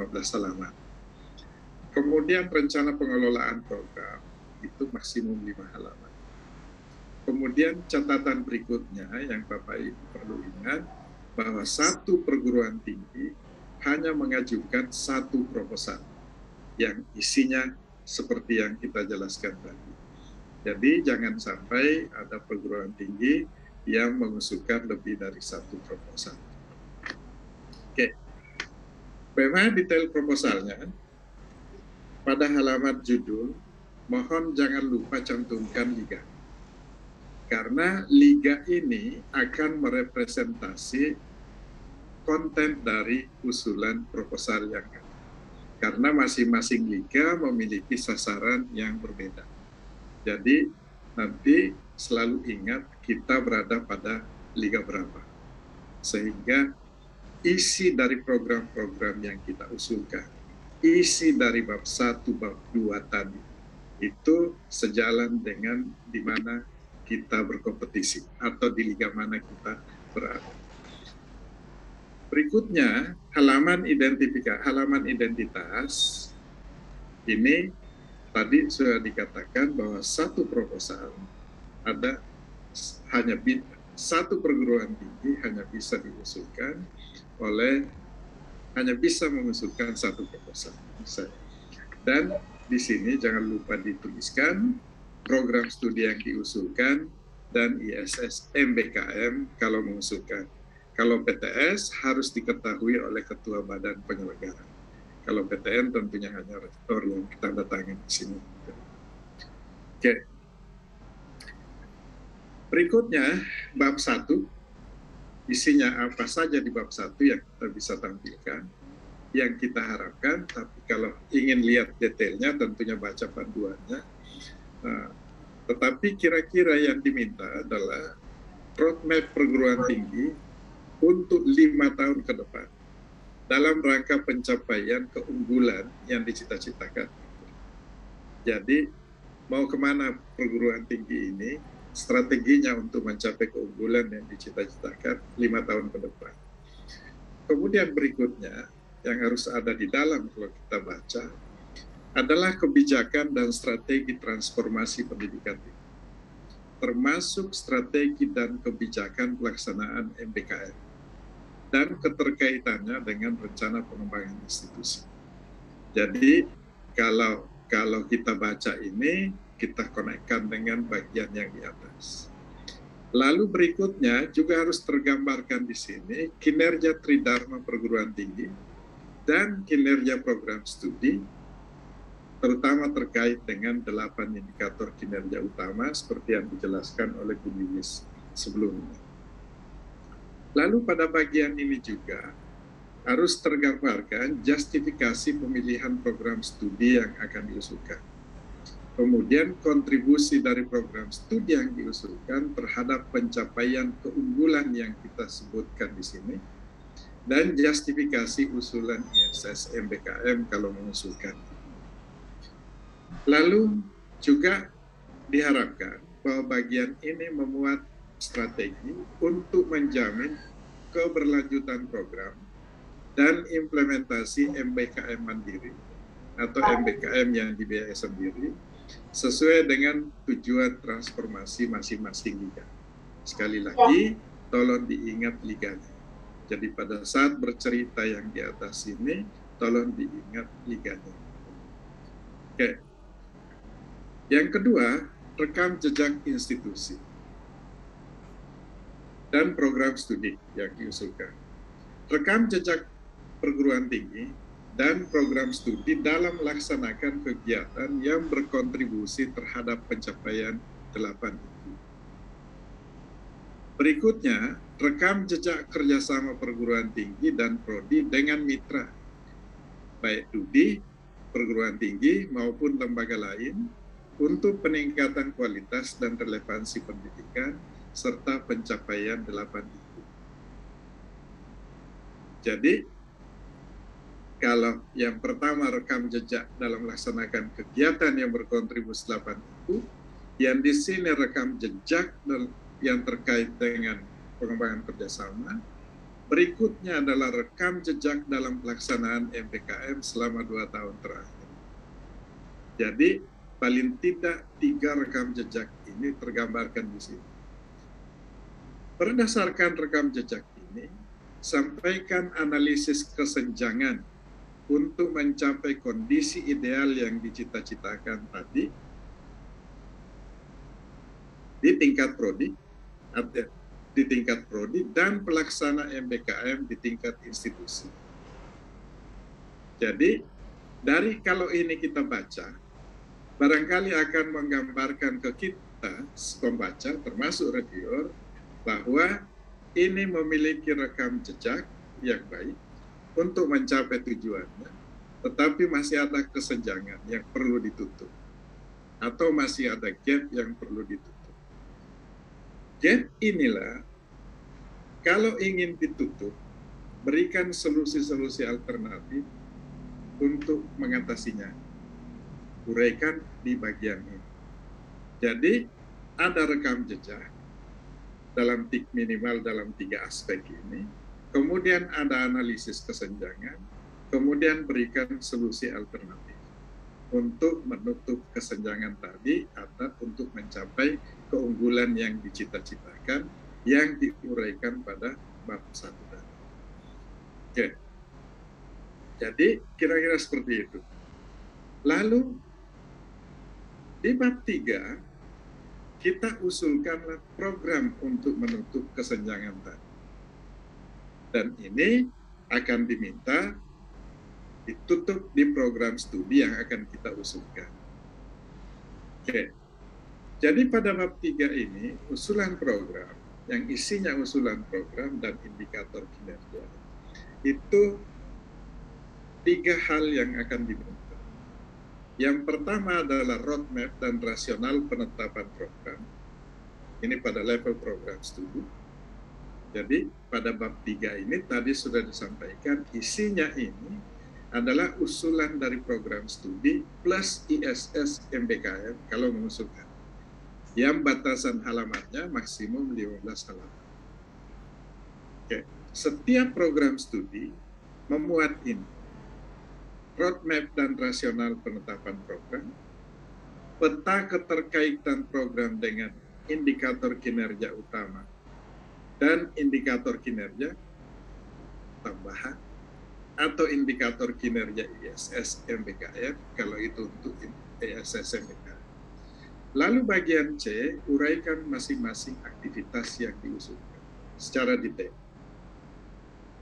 15 halaman. Kemudian rencana pengelolaan program itu maksimum 5 halaman. Kemudian catatan berikutnya yang Bapak Ibu perlu ingat, bahwa satu perguruan tinggi hanya mengajukan satu proposal yang isinya seperti yang kita jelaskan tadi. Jadi jangan sampai ada perguruan tinggi yang mengusulkan lebih dari satu proposal. Oke, bagaimana detail proposalnya? Pada halaman judul, mohon jangan lupa cantumkan liga. Karena liga ini akan merepresentasi konten dari usulan proposal yang ada. Karena masing-masing liga memiliki sasaran yang berbeda. Jadi nanti selalu ingat kita berada pada liga berapa. Sehingga isi dari program-program yang kita usulkan, isi dari bab 1, bab 2 tadi, itu sejalan dengan di mana kita berkompetisi atau di liga mana kita berada. Berikutnya, halaman identitas. Ini tadi sudah dikatakan bahwa satu proposal ada satu perguruan tinggi hanya bisa diusulkan hanya bisa mengusulkan satu proposal. Dan di sini jangan lupa dituliskan program studi yang diusulkan dan ISS MBKM kalau mengusulkan. Kalau PTS harus diketahui oleh Ketua Badan Penyelenggara. Kalau PTN tentunya hanya rektor yang tanda tangan di sini. Oke. Berikutnya, bab 1. Isinya apa saja di bab 1 yang kita bisa tampilkan, yang kita harapkan, tapi kalau ingin lihat detailnya tentunya baca panduannya. Tetapi kira-kira yang diminta adalah roadmap perguruan tinggi untuk 5 tahun ke depan dalam rangka pencapaian keunggulan yang dicita-citakan. Jadi mau kemana perguruan tinggi ini, strateginya untuk mencapai keunggulan yang dicita-citakan 5 tahun ke depan. Kemudian berikutnya yang harus ada di dalam kalau kita baca adalah kebijakan dan strategi transformasi pendidikan tinggi, termasuk strategi dan kebijakan pelaksanaan MBKM dan keterkaitannya dengan rencana pengembangan institusi. Jadi kalau kita baca ini, kita konekkan dengan bagian yang di atas. Lalu berikutnya juga harus tergambarkan di sini kinerja Tridharma perguruan tinggi dan kinerja program studi, terutama terkait dengan 8 indikator kinerja utama seperti yang dijelaskan oleh Bu Lilis sebelumnya. Lalu pada bagian ini juga harus tergambarkan justifikasi pemilihan program studi yang akan diusulkan. Kemudian kontribusi dari program studi yang diusulkan terhadap pencapaian keunggulan yang kita sebutkan di sini, dan justifikasi usulan ISS MBKM kalau mengusulkan. Lalu juga diharapkan bahwa bagian ini memuat strategi untuk menjamin keberlanjutan program dan implementasi MBKM mandiri atau MBKM yang dibiayai sendiri sesuai dengan tujuan transformasi masing-masing liga. Sekali lagi, tolong diingat liganya. Jadi pada saat bercerita yang di atas ini, tolong diingat liganya. Oke. Yang kedua, rekam jejak institusi dan program studi yang diusulkan. Rekam jejak perguruan tinggi dan program studi dalam melaksanakan kegiatan yang berkontribusi terhadap pencapaian 8 itu. Berikutnya, rekam jejak kerjasama perguruan tinggi dan prodi dengan mitra, baik studi, perguruan tinggi maupun lembaga lain, untuk peningkatan kualitas dan relevansi pendidikan serta pencapaian 8 itu. Jadi, kalau yang pertama rekam jejak dalam melaksanakan kegiatan yang berkontribusi 8 itu, yang di sini rekam jejak yang terkait dengan pengembangan kerjasama, Berikutnya adalah rekam jejak dalam pelaksanaan MPKM selama 2 tahun terakhir. Jadi paling tidak 3 rekam jejak ini tergambarkan di sini. Berdasarkan rekam jejak ini, sampaikan analisis kesenjangan untuk mencapai kondisi ideal yang dicita-citakan tadi di tingkat prodi dan pelaksana MPKM di tingkat institusi. Jadi dari kalau ini kita baca, barangkali akan menggambarkan ke kita pembaca termasuk reviewer bahwa ini memiliki rekam jejak yang baik untuk mencapai tujuannya, tetapi masih ada kesenjangan yang perlu ditutup atau masih ada gap yang perlu ditutup. Gap inilah kalau ingin ditutup, berikan solusi-solusi alternatif untuk mengatasinya. Uraikan di bagian ini. Jadi ada rekam jejak dalam minimal dalam 3 aspek ini, kemudian ada analisis kesenjangan, kemudian berikan solusi alternatif untuk menutup kesenjangan tadi atau untuk mencapai keunggulan yang dicita-citakan yang diuraikan pada bab 1 tadi. Oke. Jadi kira-kira seperti itu. Lalu di bab 3 kita usulkanlah program untuk menutup kesenjangan tadi. Dan ini akan diminta ditutup di program studi yang akan kita usulkan. Oke. Jadi pada bab 3 ini usulan program yang isinya usulan program dan indikator kinerja itu 3 hal yang akan diminta. Yang pertama adalah roadmap dan rasional penetapan program. Ini pada level program studi. Jadi pada bab 3 ini tadi sudah disampaikan isinya ini adalah usulan dari program studi plus ISS MPKM kalau mengusulkan. Yang batasan halamannya maksimum 15 halaman. Oke. Setiap program studi memuat ini. Roadmap dan rasional penetapan program, peta keterkaitan program dengan indikator kinerja utama dan indikator kinerja tambahan atau indikator kinerja ISS MPKM kalau itu untuk ISS MPKM. Lalu bagian C, uraikan masing-masing aktivitas yang diusulkan secara detail.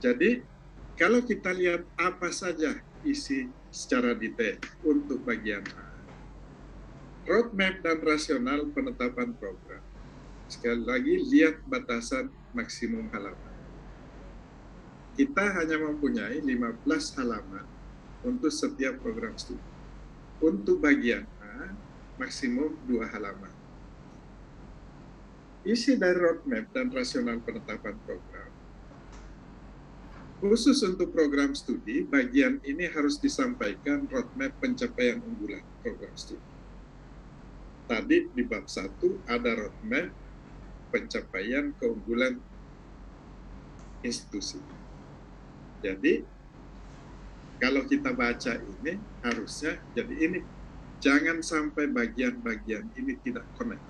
Jadi kalau kita lihat apa saja isi secara detail untuk bagian A. Roadmap dan rasional penetapan program. Sekali lagi, lihat batasan maksimum halaman. Kita hanya mempunyai 15 halaman untuk setiap program studi. Untuk bagian A, maksimum 2 halaman. Isi dari roadmap dan rasional penetapan program. Khusus untuk program studi, bagian ini harus disampaikan roadmap pencapaian unggulan program studi. Tadi di bab 1 ada roadmap pencapaian keunggulan institusi. Jadi, kalau kita baca ini, harusnya, jadi ini, jangan sampai bagian-bagian ini tidak connect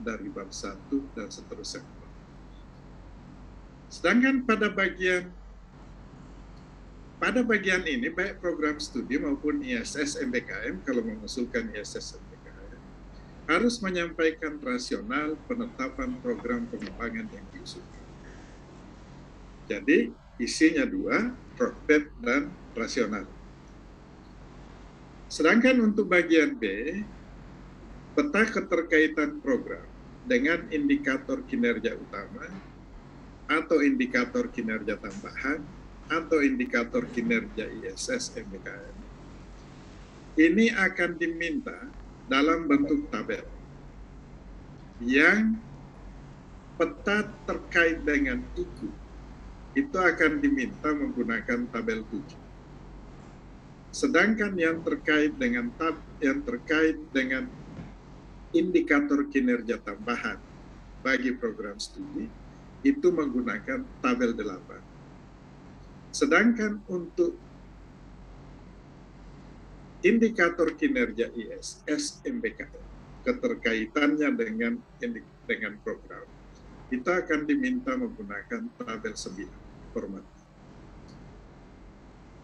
dari bab 1 dan seterusnya. Sedangkan pada bagian ini, baik program studi maupun ISS MPKM, kalau mengusulkan ISS MPKM, harus menyampaikan rasional penetapan program pengembangan yang diusulkan. Jadi, isinya 2, roadmap dan rasional. Sedangkan untuk bagian B, peta keterkaitan program dengan indikator kinerja utama atau indikator kinerja tambahan atau indikator kinerja ISS MPKM. Ini akan diminta dalam bentuk tabel yang peta terkait dengan itu akan diminta menggunakan tabel 7. Sedangkan yang terkait dengan indikator kinerja tambahan bagi program studi itu menggunakan tabel 8. Sedangkan untuk indikator kinerja ISS MBKM, keterkaitannya dengan program, kita akan diminta menggunakan tabel 9 format.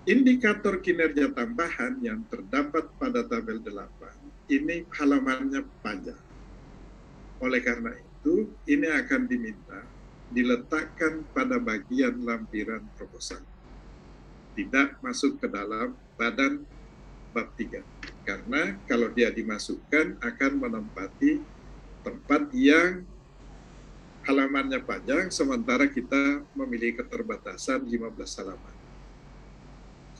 Indikator kinerja tambahan yang terdapat pada tabel 8, ini halamannya panjang. Oleh karena itu, ini akan diminta diletakkan pada bagian lampiran proposal. Tidak masuk ke dalam badan bab 3. Karena kalau dia dimasukkan akan menempati tempat yang halamannya panjang, sementara kita memiliki keterbatasan 15 halaman.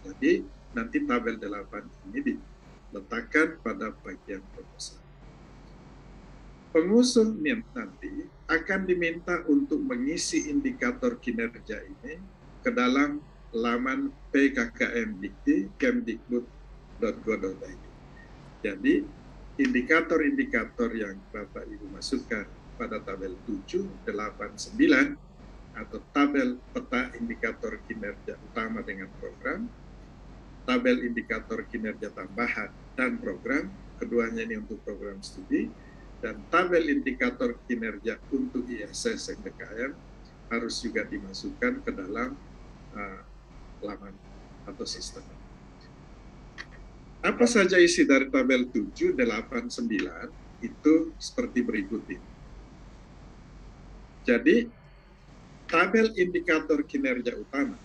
Jadi nanti tabel 8 ini diletakkan pada bagian proposal. Pengusul nanti akan diminta untuk mengisi indikator kinerja ini ke dalam laman PKKM Dikti kemdikbud.go.id. Jadi indikator-indikator yang Bapak Ibu masukkan pada tabel 7, 8, 9 atau tabel peta indikator kinerja utama dengan program, tabel indikator kinerja tambahan dan program, keduanya ini untuk program studi, dan tabel indikator kinerja untuk ISS MBKM harus juga dimasukkan ke dalam laman atau sistem. Apa saja isi dari tabel 7, 8, 9 itu seperti berikut ini. Jadi, tabel indikator kinerja utama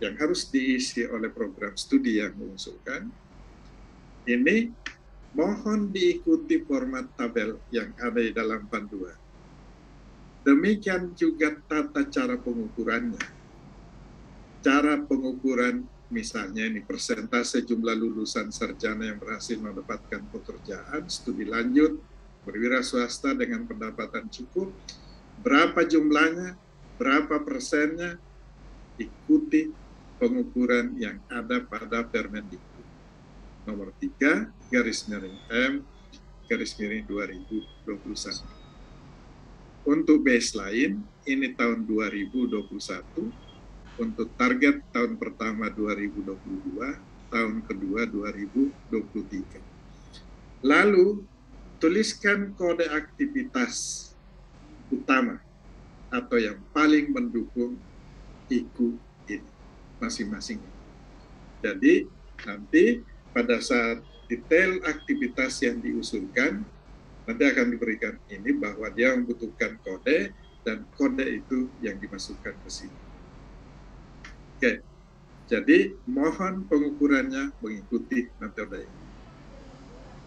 yang harus diisi oleh program studi yang mengusulkan, ini mohon diikuti format tabel yang ada di dalam panduan. Demikian juga tata cara pengukurannya. Cara pengukuran misalnya ini persentase jumlah lulusan sarjana yang berhasil mendapatkan pekerjaan, studi lanjut, berwira swasta dengan pendapatan cukup, berapa jumlahnya, berapa persennya, ikuti pengukuran yang ada pada Permendikbud nomor 3 /M/2021. Untuk baseline ini tahun 2021, untuk target tahun pertama 2022, tahun kedua 2023. Lalu tuliskan kode aktivitas utama atau yang paling mendukung IKU ini masing-masing. Jadi nanti pada saat detail aktivitas yang diusulkan nanti akan diberikan ini bahwa dia membutuhkan kode dan kode itu yang dimasukkan ke sini. Oke, jadi mohon pengukurannya mengikuti metode ini.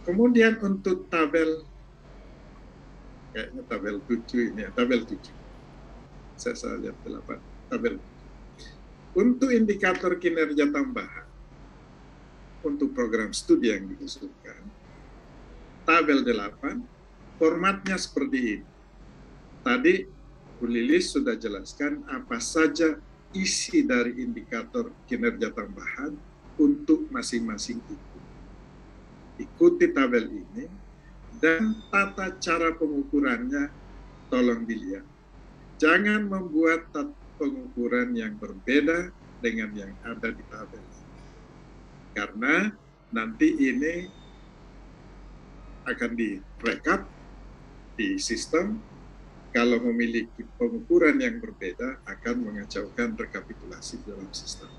Kemudian untuk tabel, kayaknya tabel 7 ini, tabel 7. Saya lihat 8, tabel 7. Untuk indikator kinerja tambahan, untuk program studi yang diusulkan, tabel 8, formatnya seperti ini. Tadi Bu Lilis sudah jelaskan apa saja isi dari indikator kinerja tambahan untuk masing-masing itu. Ikuti tabel ini, dan tata cara pengukurannya tolong dilihat. Jangan membuat pengukuran yang berbeda dengan yang ada di tabel. Karena nanti ini akan direkap di sistem, kalau memiliki pengukuran yang berbeda akan mengacaukan rekapitulasi dalam sistem.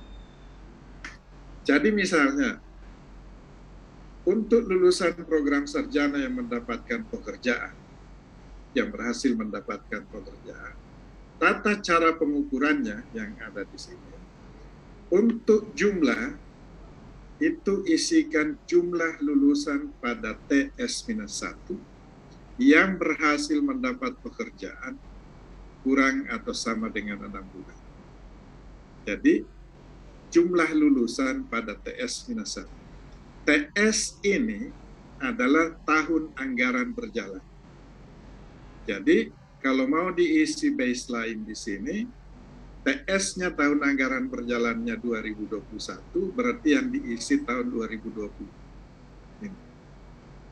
Jadi misalnya, untuk lulusan program sarjana yang mendapatkan pekerjaan, yang berhasil mendapatkan pekerjaan, tata cara pengukurannya yang ada di sini. Untuk jumlah, itu isikan jumlah lulusan pada TS-1 yang berhasil mendapat pekerjaan kurang atau sama dengan 6 bulan. Jadi, jumlah lulusan pada TS-1. TS ini adalah tahun anggaran berjalan. Jadi, kalau mau diisi baseline di sini, TS-nya tahun anggaran berjalannya 2021, berarti yang diisi tahun 2020.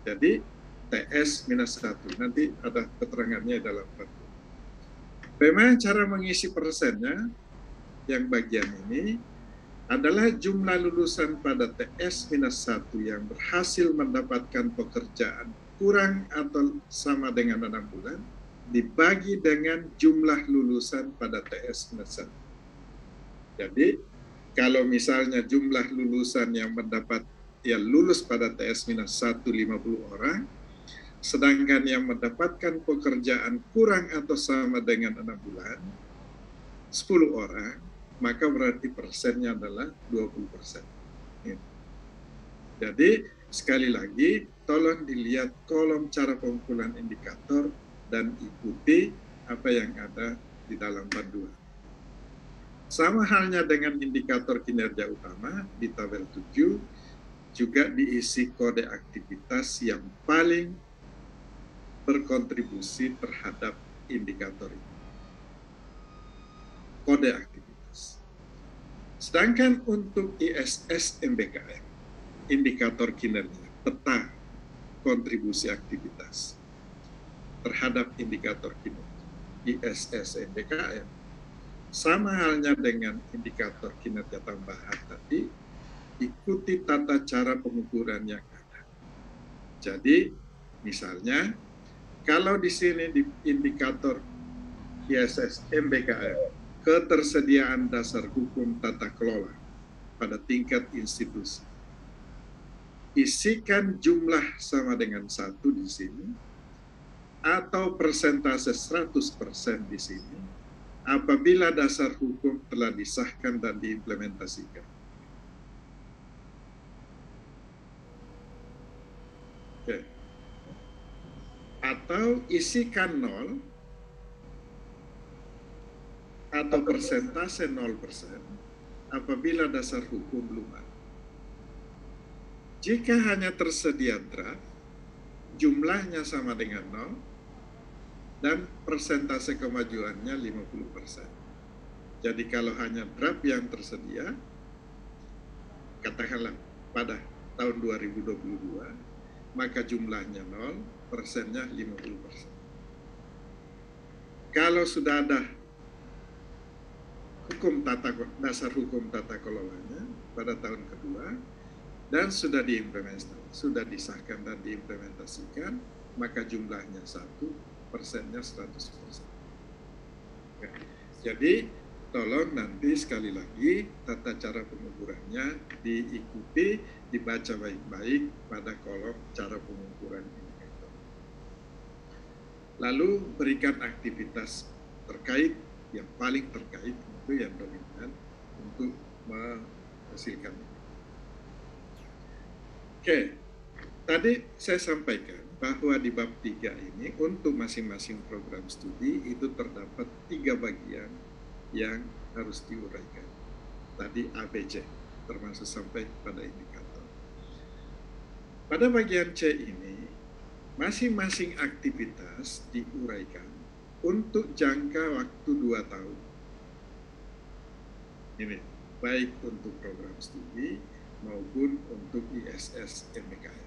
Jadi, TS-1, nanti ada keterangannya dalam kartu. Memang cara mengisi persennya, yang bagian ini adalah jumlah lulusan pada TS-1 yang berhasil mendapatkan pekerjaan kurang atau sama dengan 6 bulan dibagi dengan jumlah lulusan pada TS-1. Jadi kalau misalnya jumlah lulusan yang lulus pada TS-1 50 orang, sedangkan yang mendapatkan pekerjaan kurang atau sama dengan 6 bulan 10 orang, maka berarti persennya adalah 20%. Jadi sekali lagi tolong dilihat kolom cara pengumpulan indikator dan ikuti apa yang ada di dalam panduan. Sama halnya dengan indikator kinerja utama di tabel 7, juga diisi kode aktivitas yang paling berkontribusi terhadap indikator ini. Kode aktivitas. Sedangkan untuk ISS MBKM, indikator kinerja, peta kontribusi aktivitas terhadap indikator kinerja, ISS MBKM, sama halnya dengan indikator kinerja tambahan tadi, ikuti tata cara pengukuran yang ada. Jadi, misalnya, kalau di sini di indikator ISS MBKM, ketersediaan dasar hukum tata kelola pada tingkat institusi. Isikan jumlah sama dengan 1 di sini, atau persentase 100% di sini, apabila dasar hukum telah disahkan dan diimplementasikan. Oke. Atau isikan 0 atau persentase 0% apabila dasar hukum belum ada. Jika hanya tersedia draft, jumlahnya sama dengan 0 dan persentase kemajuannya 50%. Jadi kalau hanya draft yang tersedia, katakanlah pada tahun 2022, maka jumlahnya 0, persennya 50%. Kalau sudah ada dasar hukum tata kelolanya pada tahun kedua dan sudah disahkan dan diimplementasikan, maka jumlahnya 1, persennya 100%. Oke. Jadi tolong nanti sekali lagi tata cara pengukurannya diikuti, dibaca baik-baik pada kolom cara pengukuran indikator. Lalu berikan aktivitas terkait yang paling terkait itu yang dominan untuk menghasilkan ini. Oke, tadi saya sampaikan bahwa di bab 3 ini untuk masing-masing program studi itu terdapat 3 bagian yang harus diuraikan. Tadi ABC, termasuk sampai pada indikator. Pada bagian C ini, masing-masing aktivitas diuraikan untuk jangka waktu 2 tahun. Ini baik untuk program studi maupun untuk ISS MBKM.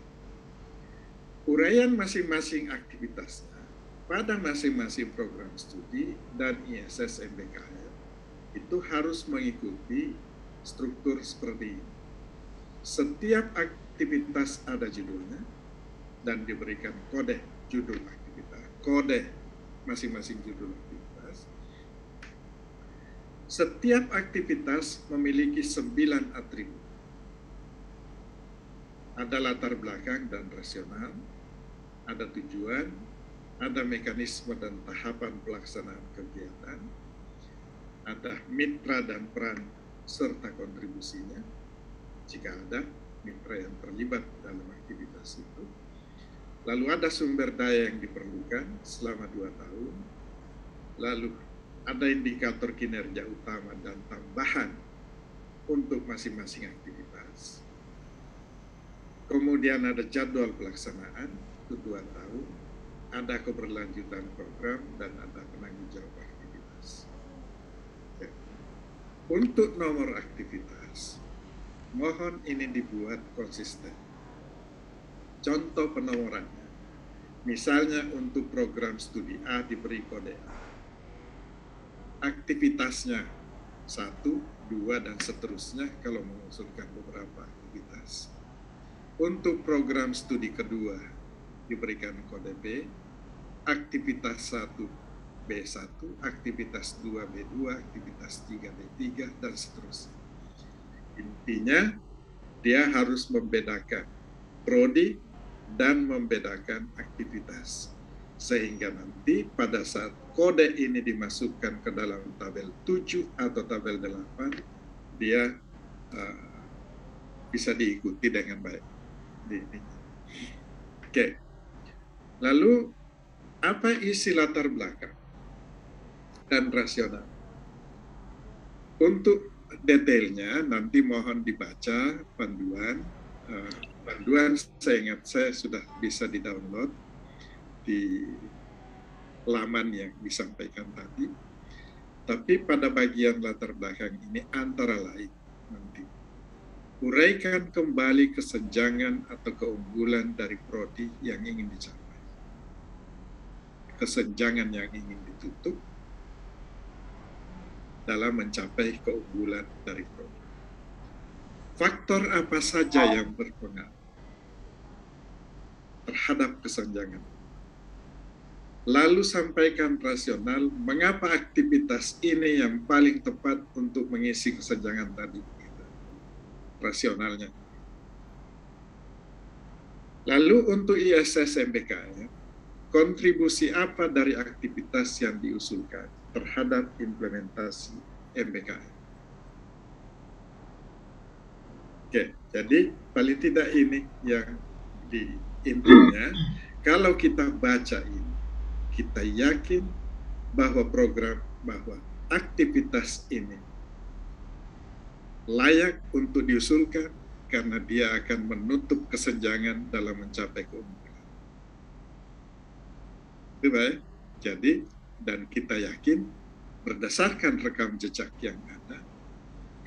Uraian masing-masing aktivitasnya pada masing-masing program studi dan ISS MBKM itu harus mengikuti struktur seperti ini. Setiap aktivitas ada judulnya dan diberikan kode judul aktivitas, kode masing-masing judul aktivitas. Setiap aktivitas memiliki 9 atribut. Ada latar belakang dan rasional, ada tujuan, ada mekanisme dan tahapan pelaksanaan kegiatan, ada mitra dan peran serta kontribusinya, jika ada mitra yang terlibat dalam aktivitas itu. Lalu ada sumber daya yang diperlukan selama 2 tahun, lalu ada indikator kinerja utama dan tambahan untuk masing-masing aktivitas. Kemudian ada jadwal pelaksanaan untuk 2 tahun, ada keberlanjutan program, dan ada penanggung jawab aktivitas. Ya. Untuk nomor aktivitas, mohon ini dibuat konsisten. Contoh penomorannya, misalnya untuk program studi A diberi kode A. Aktivitasnya 1, 2, dan seterusnya kalau mengusulkan beberapa aktivitas. Untuk program studi kedua diberikan kode B, aktivitas 1 B1, aktivitas 2 B2, aktivitas 3 B3, dan seterusnya. Intinya, dia harus membedakan prodi dan membedakan aktivitas. Sehingga nanti pada saat kode ini dimasukkan ke dalam tabel 7 atau tabel 8, dia bisa diikuti dengan baik. Oke. Lalu, apa isi latar belakang dan rasional? Untuk detailnya nanti mohon dibaca panduan. Panduan saya ingat saya sudah bisa di-download di laman yang disampaikan tadi. Tapi pada bagian latar belakang ini antara lain nanti uraikan kembali kesenjangan atau keunggulan dari prodi yang ingin dicapai. Kesenjangan yang ingin ditutup dalam mencapai keunggulan dari prodi. Faktor apa saja yang berpengaruh terhadap kesenjangan? Lalu sampaikan rasional, mengapa aktivitas ini yang paling tepat untuk mengisi kesenjangan tadi? Rasionalnya. Lalu untuk ISS MBKM, kontribusi apa dari aktivitas yang diusulkan terhadap implementasi MBKM? Oke, jadi paling tidak ini yang intinya, kalau kita baca ini, kita yakin bahwa aktivitas ini layak untuk diusulkan karena dia akan menutup kesenjangan dalam mencapai keunggulan. Itu baik. Jadi, dan kita yakin berdasarkan rekam jejak yang ada,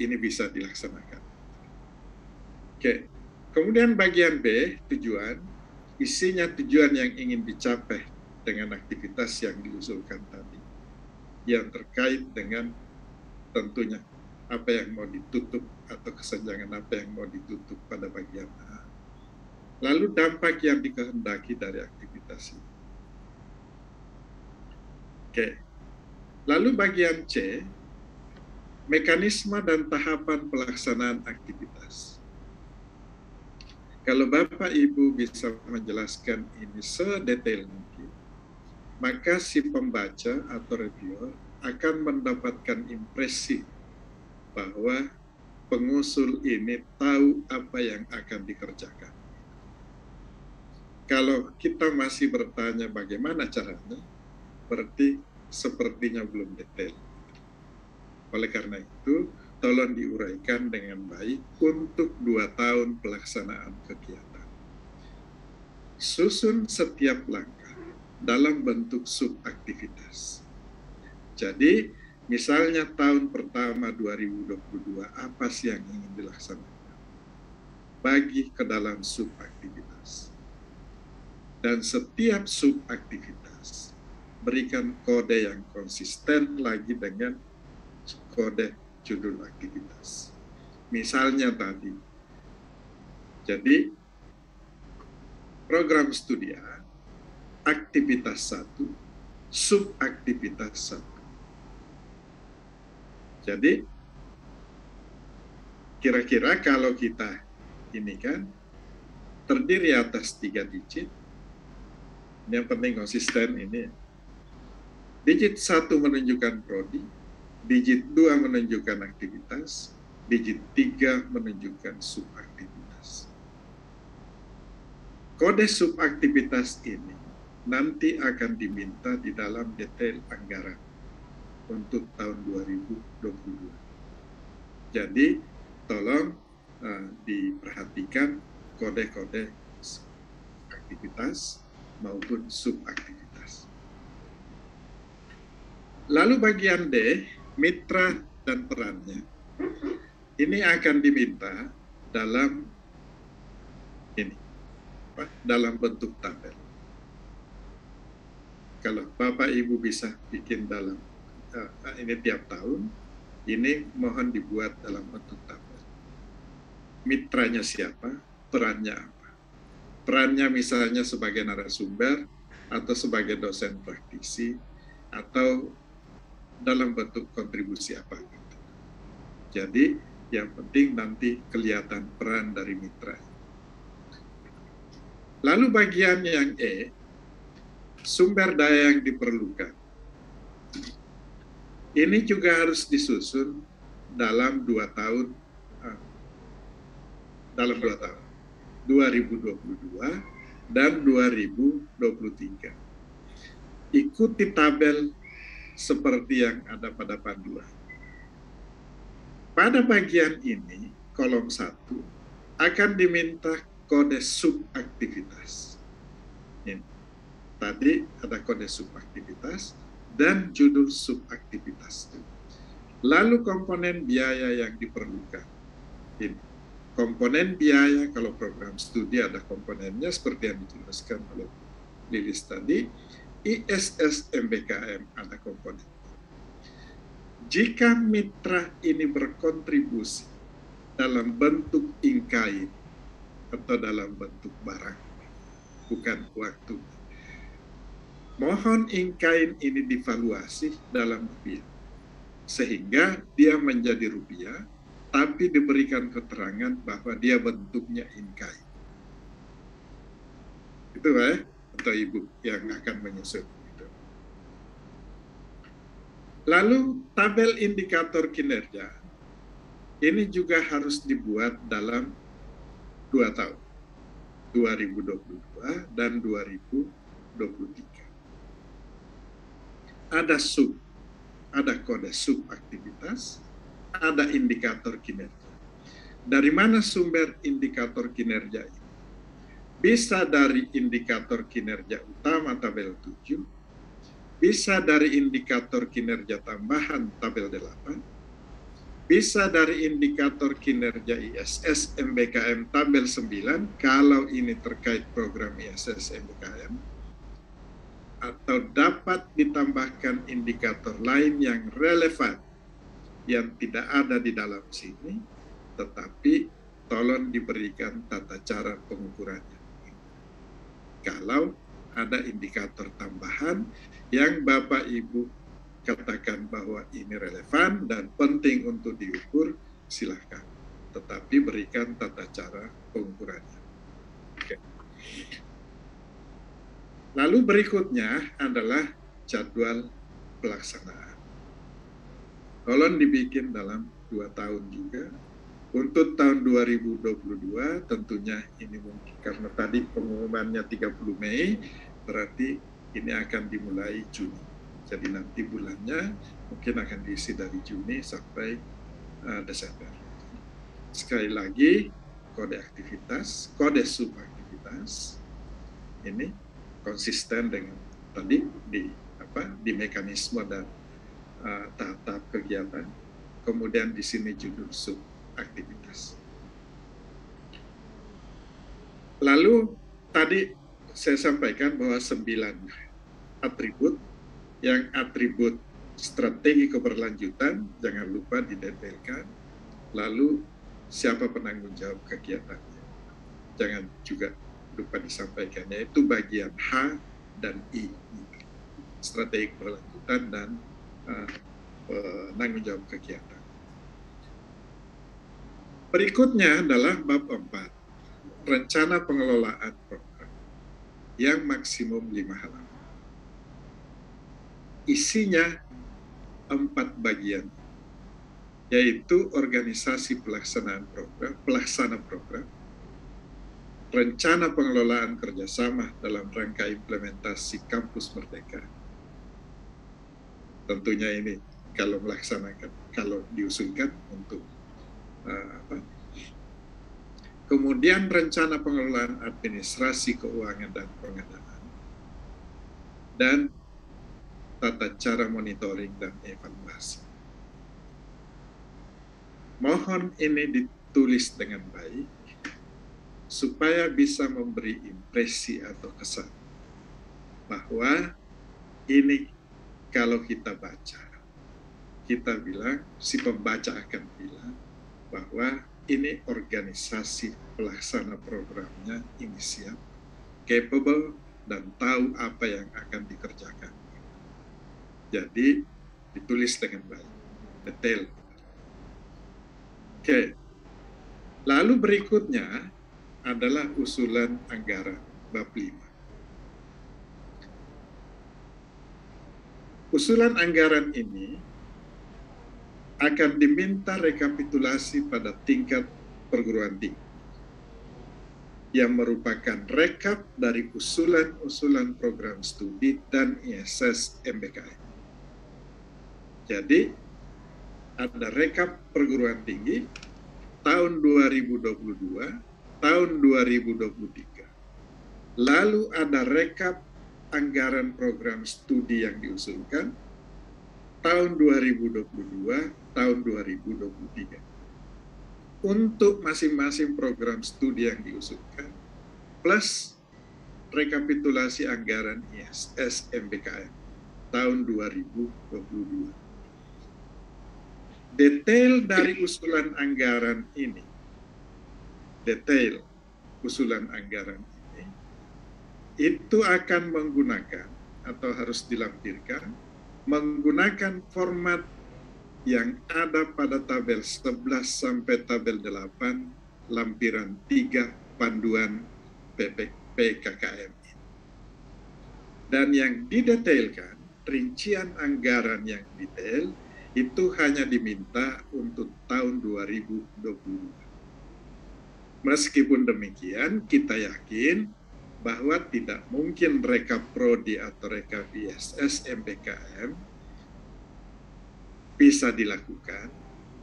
ini bisa dilaksanakan. Oke. Kemudian bagian B, tujuan. Isinya tujuan yang ingin dicapai dengan aktivitas yang diusulkan tadi, yang terkait dengan tentunya apa yang mau ditutup atau kesenjangan apa yang mau ditutup pada bagian A. Lalu dampak yang dikehendaki dari aktivitas ini. Oke. Lalu bagian C, mekanisme dan tahapan pelaksanaan aktivitas. Kalau Bapak Ibu bisa menjelaskan ini sedetail mungkin, maka si pembaca atau reviewer akan mendapatkan impresi bahwa pengusul ini tahu apa yang akan dikerjakan. Kalau kita masih bertanya bagaimana caranya, berarti sepertinya belum detail. Oleh karena itu, tolong diuraikan dengan baik untuk 2 tahun pelaksanaan kegiatan. Susun setiap langkah dalam bentuk subaktivitas. Jadi, misalnya tahun pertama 2022, apa sih yang ingin dilaksanakan? Bagi ke dalam subaktivitas. Dan setiap subaktivitas, berikan kode yang konsisten lagi dengan kode judul aktivitas. Misalnya tadi, jadi program studi A, aktivitas 1, subaktivitas 1. Jadi, kira-kira kalau kita ini kan terdiri atas 3 digit, yang penting konsisten ini. Digit 1 menunjukkan prodi, digit 2 menunjukkan aktivitas, digit 3 menunjukkan subaktivitas. Kode subaktivitas ini nanti akan diminta di dalam detail anggaran untuk tahun 2022. Jadi, tolong diperhatikan kode-kode aktivitas maupun subaktivitas. Lalu bagian D, mitra dan perannya. Ini akan diminta dalam dalam bentuk tabel. Kalau Bapak Ibu bisa bikin dalam ini tiap tahun, Ini mohon dibuat dalam bentuk tabel. Mitranya siapa, perannya apa. Perannya misalnya sebagai narasumber, atau sebagai dosen praktisi, atau dalam bentuk kontribusi apa. Jadi yang penting nanti kelihatan peran dari mitra. Lalu bagian yang E, sumber daya yang diperlukan. Ini juga harus disusun dalam 2 tahun, dalam 2 tahun, 2022 dan 2023. Ikuti tabel seperti yang ada pada panduan. Pada bagian ini, kolom 1, akan diminta kode subaktivitas. Ini. Tadi ada kode subaktivitas dan judul subaktivitas. Lalu komponen biaya yang diperlukan. Ini. Komponen biaya, kalau program studi ada komponennya seperti yang dijelaskan oleh Lilis tadi. ISS MBKM ada komponen. Jika mitra ini berkontribusi dalam bentuk in-kind atau dalam bentuk barang, bukan waktu, mohon in-kind ini divaluasi dalam rupiah, sehingga dia menjadi rupiah, tapi diberikan keterangan bahwa dia bentuknya in-kind. Itu atau Ibu yang akan menyusun. Lalu tabel indikator kinerja ini juga harus dibuat dalam 2 tahun, 2022 dan 2023. Ada kode subaktivitas, ada indikator kinerja. Dari mana sumber indikator kinerja ini? Bisa dari indikator kinerja utama tabel 7, bisa dari indikator kinerja tambahan tabel 8, bisa dari indikator kinerja ISS MBKM tabel 9, kalau ini terkait program ISS MBKM, atau dapat ditambahkan indikator lain yang relevan, yang tidak ada di dalam sini, tetapi tolong diberikan tata cara pengukurannya. Kalau ada indikator tambahan yang Bapak Ibu katakan bahwa ini relevan dan penting untuk diukur, silakan. Tetapi berikan tata cara pengukurannya. Oke. Lalu berikutnya adalah jadwal pelaksanaan. Tolong dibikin dalam 2 tahun juga. Untuk tahun 2022 tentunya ini mungkin karena tadi pengumumannya 30 Mei, berarti ini akan dimulai Juni. Jadi nanti bulannya mungkin akan diisi dari Juni sampai Desember. Sekali lagi, kode aktivitas, kode subaktivitas ini konsisten dengan tadi di mekanisme dan tahap-tahap kegiatan. Kemudian di sini judul subaktivitas. Lalu tadi saya sampaikan bahwa 9 atribut, yang atribut strategi keberlanjutan jangan lupa didetailkan. Lalu siapa penanggung jawab kegiatannya, jangan juga lupa disampaikan, yaitu bagian H dan I, strategi keberlanjutan dan penanggung jawab kegiatan. Berikutnya adalah bab 4, rencana pengelolaan program yang maksimum 5 halaman. Isinya 4 bagian, yaitu organisasi pelaksanaan program, pelaksana program, rencana pengelolaan kerjasama dalam rangka implementasi Kampus Merdeka. Tentunya ini kalau melaksanakan, kalau diusulkan untuk kemudian rencana pengelolaan administrasi keuangan dan pengadaan, dan tata cara monitoring dan evaluasi. Mohon ini ditulis dengan baik supaya bisa memberi impresi atau kesan bahwa ini kalau kita baca kita bilang, si pembaca akan bilang bahwa ini organisasi pelaksana programnya ini siap, capable, dan tahu apa yang akan dikerjakan. Jadi ditulis dengan baik, detail. Oke. Lalu berikutnya adalah usulan anggaran bab 5. Usulan anggaran ini akan diminta rekapitulasi pada tingkat perguruan tinggi yang merupakan rekap dari usulan-usulan program studi dan ISS MBKM. Jadi, ada rekap perguruan tinggi tahun 2022, tahun 2023. Lalu ada rekap anggaran program studi yang diusulkan tahun 2022, tahun 2023. Untuk masing-masing program studi yang diusulkan, plus rekapitulasi anggaran ISS MBKM tahun 2022. Detail dari usulan anggaran ini, itu akan menggunakan atau harus dilampirkan menggunakan format yang ada pada tabel 11 sampai tabel 8 lampiran 3 panduan PKKM. Dan yang didetailkan, rincian anggaran yang detail itu hanya diminta untuk tahun 2022. Meskipun demikian, kita yakin bahwa tidak mungkin rekap prodi atau rekap ISS MBKM bisa dilakukan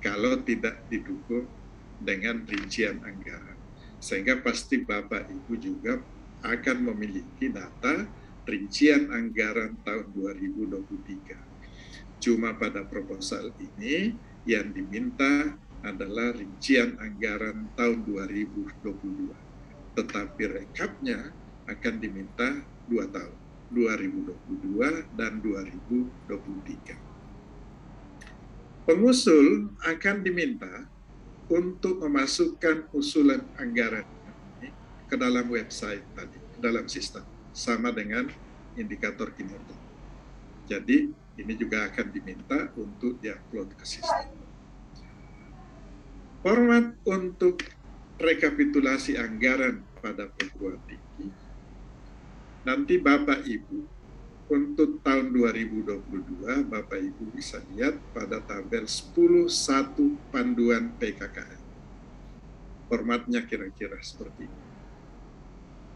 kalau tidak didukung dengan rincian anggaran. Sehingga pasti Bapak Ibu juga akan memiliki data rincian anggaran tahun 2023. Cuma pada proposal ini yang diminta adalah rincian anggaran tahun 2022. Tetapi rekapnya akan diminta 2 tahun, 2022 dan 2023. Pengusul akan diminta untuk memasukkan usulan anggaran ini ke dalam website tadi, ke dalam sistem, sama dengan indikator kinerja. Jadi ini juga akan diminta untuk diupload ke sistem. Format untuk rekapitulasi anggaran pada perguruan tinggi, nanti Bapak Ibu untuk tahun 2022, Bapak Ibu bisa lihat pada tabel 10.1 panduan PKKM. Formatnya kira-kira seperti ini.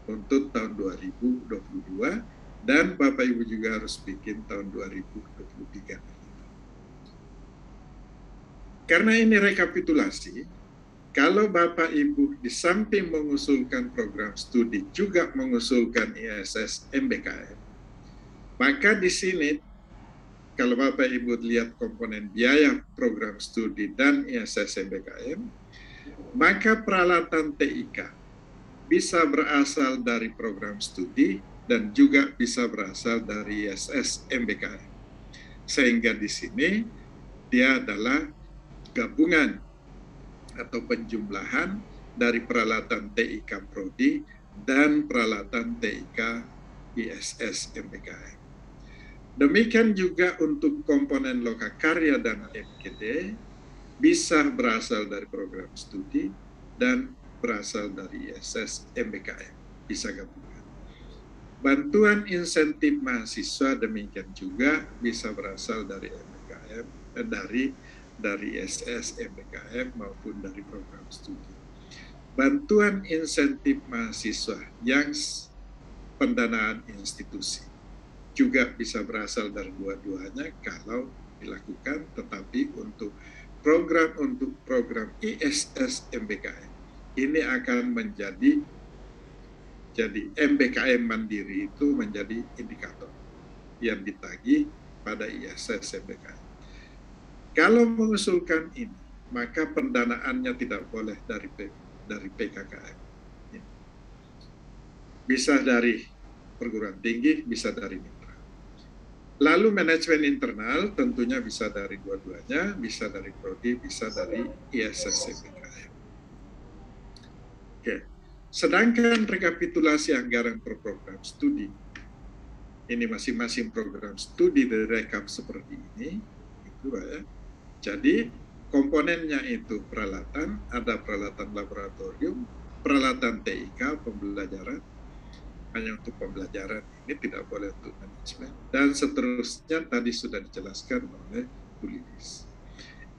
Untuk tahun 2022, dan Bapak Ibu juga harus bikin tahun 2023. Karena ini rekapitulasi, kalau Bapak Ibu di samping mengusulkan program studi juga mengusulkan ISS MBKM, maka di sini, kalau Bapak Ibu lihat komponen biaya program studi dan ISS MBKM, maka peralatan TIK bisa berasal dari program studi dan juga bisa berasal dari ISS MBKM. Sehingga di sini dia adalah gabungan atau penjumlahan dari peralatan TIK Prodi dan peralatan TIK ISS MBKM. Demikian juga untuk komponen lokakarya dan MKD bisa berasal dari program studi dan berasal dari ISS MBKM, bisa gabungan. Bantuan insentif mahasiswa demikian juga bisa berasal dari MBKM, dari ISS MBKM maupun dari program studi. Bantuan insentif mahasiswa yang pendanaan institusi juga bisa berasal dari dua-duanya kalau dilakukan, tetapi untuk program ISS MBKM ini akan menjadi MBKM mandiri itu menjadi indikator yang ditagih pada ISS MBKM. Kalau mengusulkan ini, maka pendanaannya tidak boleh dari PKKM. Bisa dari perguruan tinggi, bisa dari mitra. Lalu manajemen internal tentunya bisa dari dua-duanya, bisa dari prodi, bisa dari ISS EPKM. Oke. Sedangkan rekapitulasi anggaran per program studi, ini masing-masing program studi direkap seperti ini, itu ya. Jadi komponennya itu peralatan, ada peralatan laboratorium, peralatan TIK, pembelajaran, hanya untuk pembelajaran, ini tidak boleh untuk manajemen, dan seterusnya tadi sudah dijelaskan oleh Bu Lilis.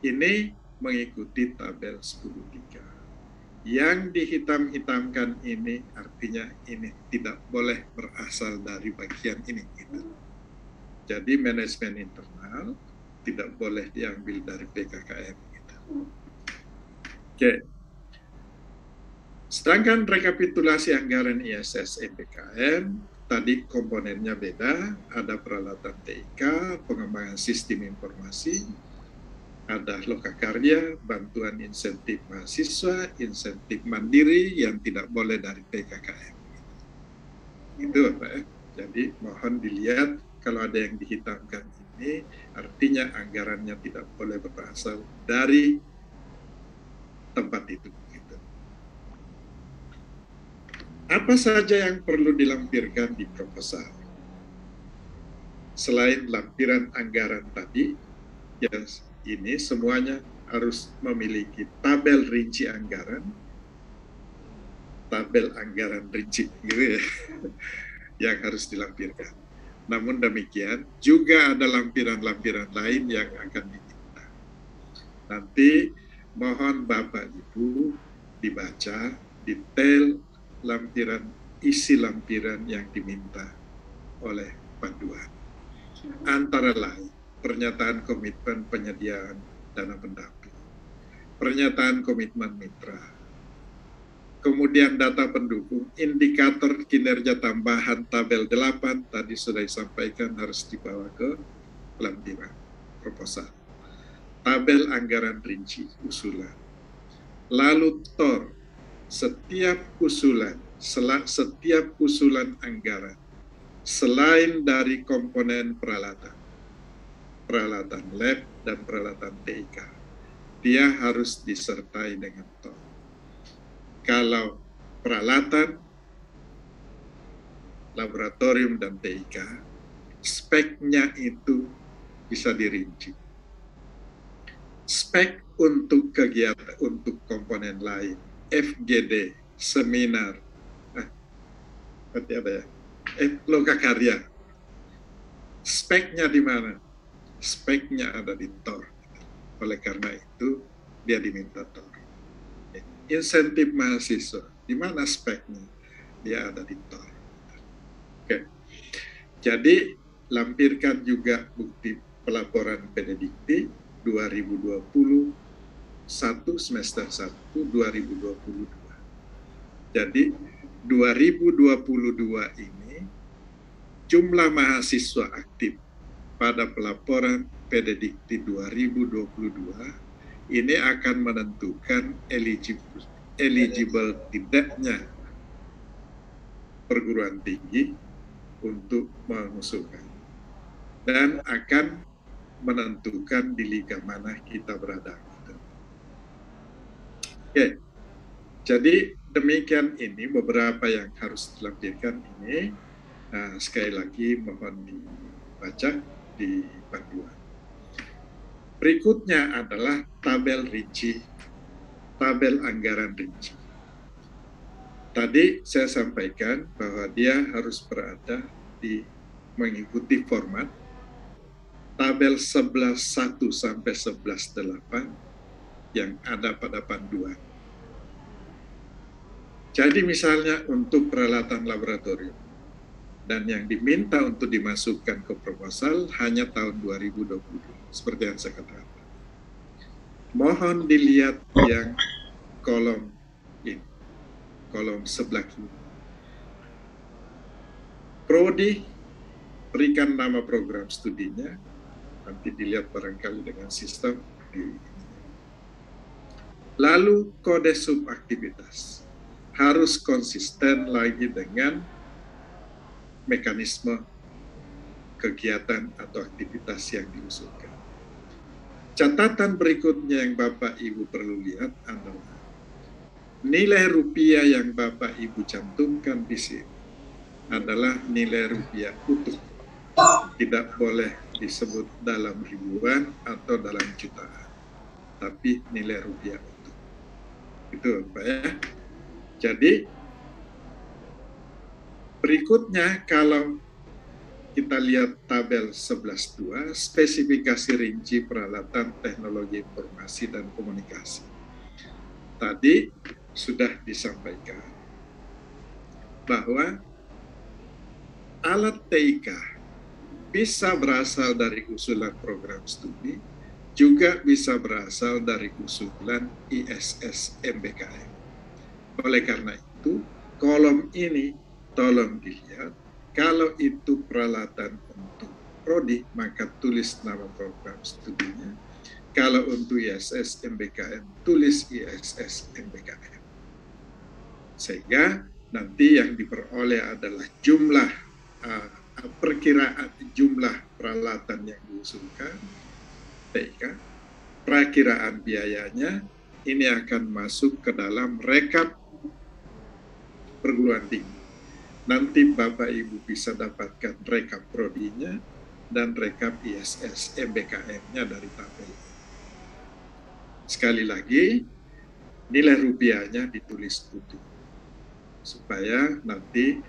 Ini mengikuti tabel 10.3. Yang dihitam-hitamkan ini artinya ini tidak boleh berasal dari bagian ini. Gitu. Jadi manajemen internal tidak boleh diambil dari PKKM. Gitu. Oke. Sedangkan rekapitulasi anggaran ISS EPKM, tadi komponennya beda, ada peralatan TIK, pengembangan sistem informasi, ada lokakarya, bantuan insentif mahasiswa, insentif mandiri yang tidak boleh dari PKKM. Itu Bapak ya. Jadi mohon dilihat kalau ada yang dihitamkan ini, artinya anggarannya tidak boleh berasal dari tempat itu. Apa saja yang perlu dilampirkan di proposal? Selain lampiran anggaran tadi, yang ini semuanya harus memiliki tabel rinci anggaran, tabel anggaran rinci, gitu ya, yang harus dilampirkan. Namun demikian, juga ada lampiran-lampiran lain yang akan diminta. Nanti mohon Bapak Ibu dibaca detail lampiran, isi lampiran yang diminta oleh panduan. Antara lain, pernyataan komitmen penyediaan dana pendamping, pernyataan komitmen mitra, kemudian data pendukung, indikator kinerja tambahan tabel 8, tadi sudah disampaikan harus dibawa ke lampiran proposal. Tabel anggaran rinci, usulan. Lalu TOR, setiap usulan anggaran selain dari komponen peralatan lab dan peralatan TIK, dia harus disertai dengan TOR. Kalau peralatan laboratorium dan TIK, speknya itu bisa dirinci. Spek untuk kegiatan, untuk komponen lain, FGD, seminar, berarti apa ya? Lokakarya. Speknya di mana? Speknya ada di TOR. Oleh karena itu, dia diminta TOR. Insentif mahasiswa, di mana speknya? Dia ada di TOR. Oke. Jadi, lampirkan juga bukti pelaporan PDDikti 2021 semester 1 2022. Jadi 2022 ini jumlah mahasiswa aktif pada pelaporan PDDikti 2022 ini akan menentukan eligible tidaknya perguruan tinggi untuk mengusulkan dan akan menentukan di liga mana kita berada. Oke, jadi demikian ini beberapa yang harus dilampirkan ini. Nah, sekali lagi mohon dibaca di panduan. Berikutnya adalah tabel rinci, tabel anggaran rinci. Tadi saya sampaikan bahwa dia harus berada di mengikuti format tabel 11.1 sampai 11.8 yang ada pada panduan. Jadi misalnya untuk peralatan laboratorium dan yang diminta untuk dimasukkan ke proposal hanya tahun 2022, seperti yang saya katakan. Mohon dilihat yang kolom ini, kolom sebelah kiri. Prodi, berikan nama program studinya, nanti dilihat barangkali dengan sistem. Lalu kode subaktivitas harus konsisten lagi dengan mekanisme kegiatan atau aktivitas yang diusulkan. Catatan berikutnya yang Bapak Ibu perlu lihat adalah nilai rupiah yang Bapak Ibu cantumkan di sini adalah nilai rupiah utuh. Tidak boleh disebut dalam ribuan atau dalam jutaan, tapi nilai rupiah utuh. Itu Pak ya. Jadi berikutnya kalau kita lihat tabel 11.2, spesifikasi rinci peralatan teknologi informasi dan komunikasi. Tadi sudah disampaikan bahwa alat TIK bisa berasal dari usulan program studi, juga bisa berasal dari usulan ISS MBKM. Oleh karena itu, kolom ini tolong dilihat. Kalau itu peralatan untuk prodi, maka tulis nama program studinya. Kalau untuk ISS MBKM, tulis ISS MBKM. Sehingga nanti yang diperoleh adalah jumlah perkiraan jumlah peralatan yang diusulkan TIK, perakiraan biayanya, ini akan masuk ke dalam rekap perguruan tinggi. Nanti Bapak Ibu bisa dapatkan rekap prodinya dan rekap ISS MBKM-nya dari tabel. Sekali lagi, nilai rupiahnya ditulis utuh supaya nanti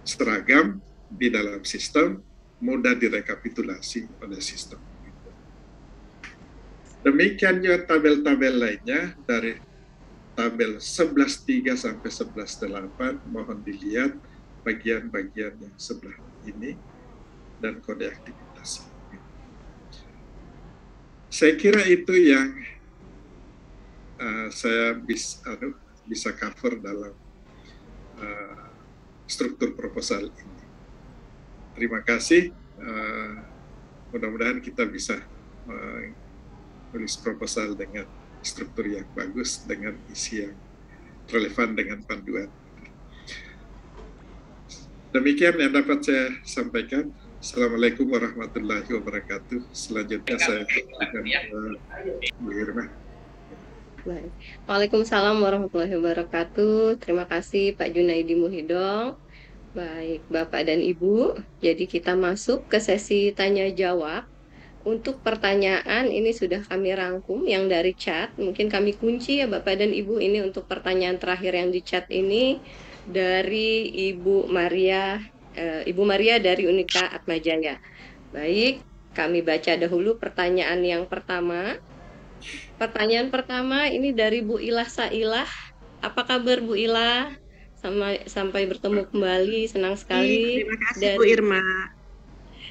seragam di dalam sistem, mudah direkapitulasi oleh sistem. Demikian juga tabel-tabel lainnya dari tabel 11.3 sampai 11.8, mohon dilihat bagian-bagian yang sebelah ini dan kode aktivitas. Saya kira itu yang saya bisa cover dalam struktur proposal ini. Terima kasih. Mudah-mudahan kita bisa menulis proposal dengan struktur yang bagus, dengan isi yang relevan dengan panduan. Demikian yang dapat saya sampaikan. Assalamualaikum warahmatullahi wabarakatuh. Selanjutnya saya Bu Irma. Baik. Waalaikumsalam warahmatullahi wabarakatuh. Terima kasih Pak Junaidi Muhidong. Baik, Bapak dan Ibu. Jadi kita masuk ke sesi tanya jawab. Untuk pertanyaan ini sudah kami rangkum yang dari chat. Mungkin kami kunci ya Bapak dan Ibu, ini untuk pertanyaan terakhir yang di chat ini dari Ibu Maria dari Unika Atmajaya. Baik, kami baca dahulu pertanyaan yang pertama. Pertanyaan pertama ini dari Bu Ilah Sailah. Apa kabar Bu Ilah? Sampai bertemu kembali, senang sekali. Terima kasih Bu Irma.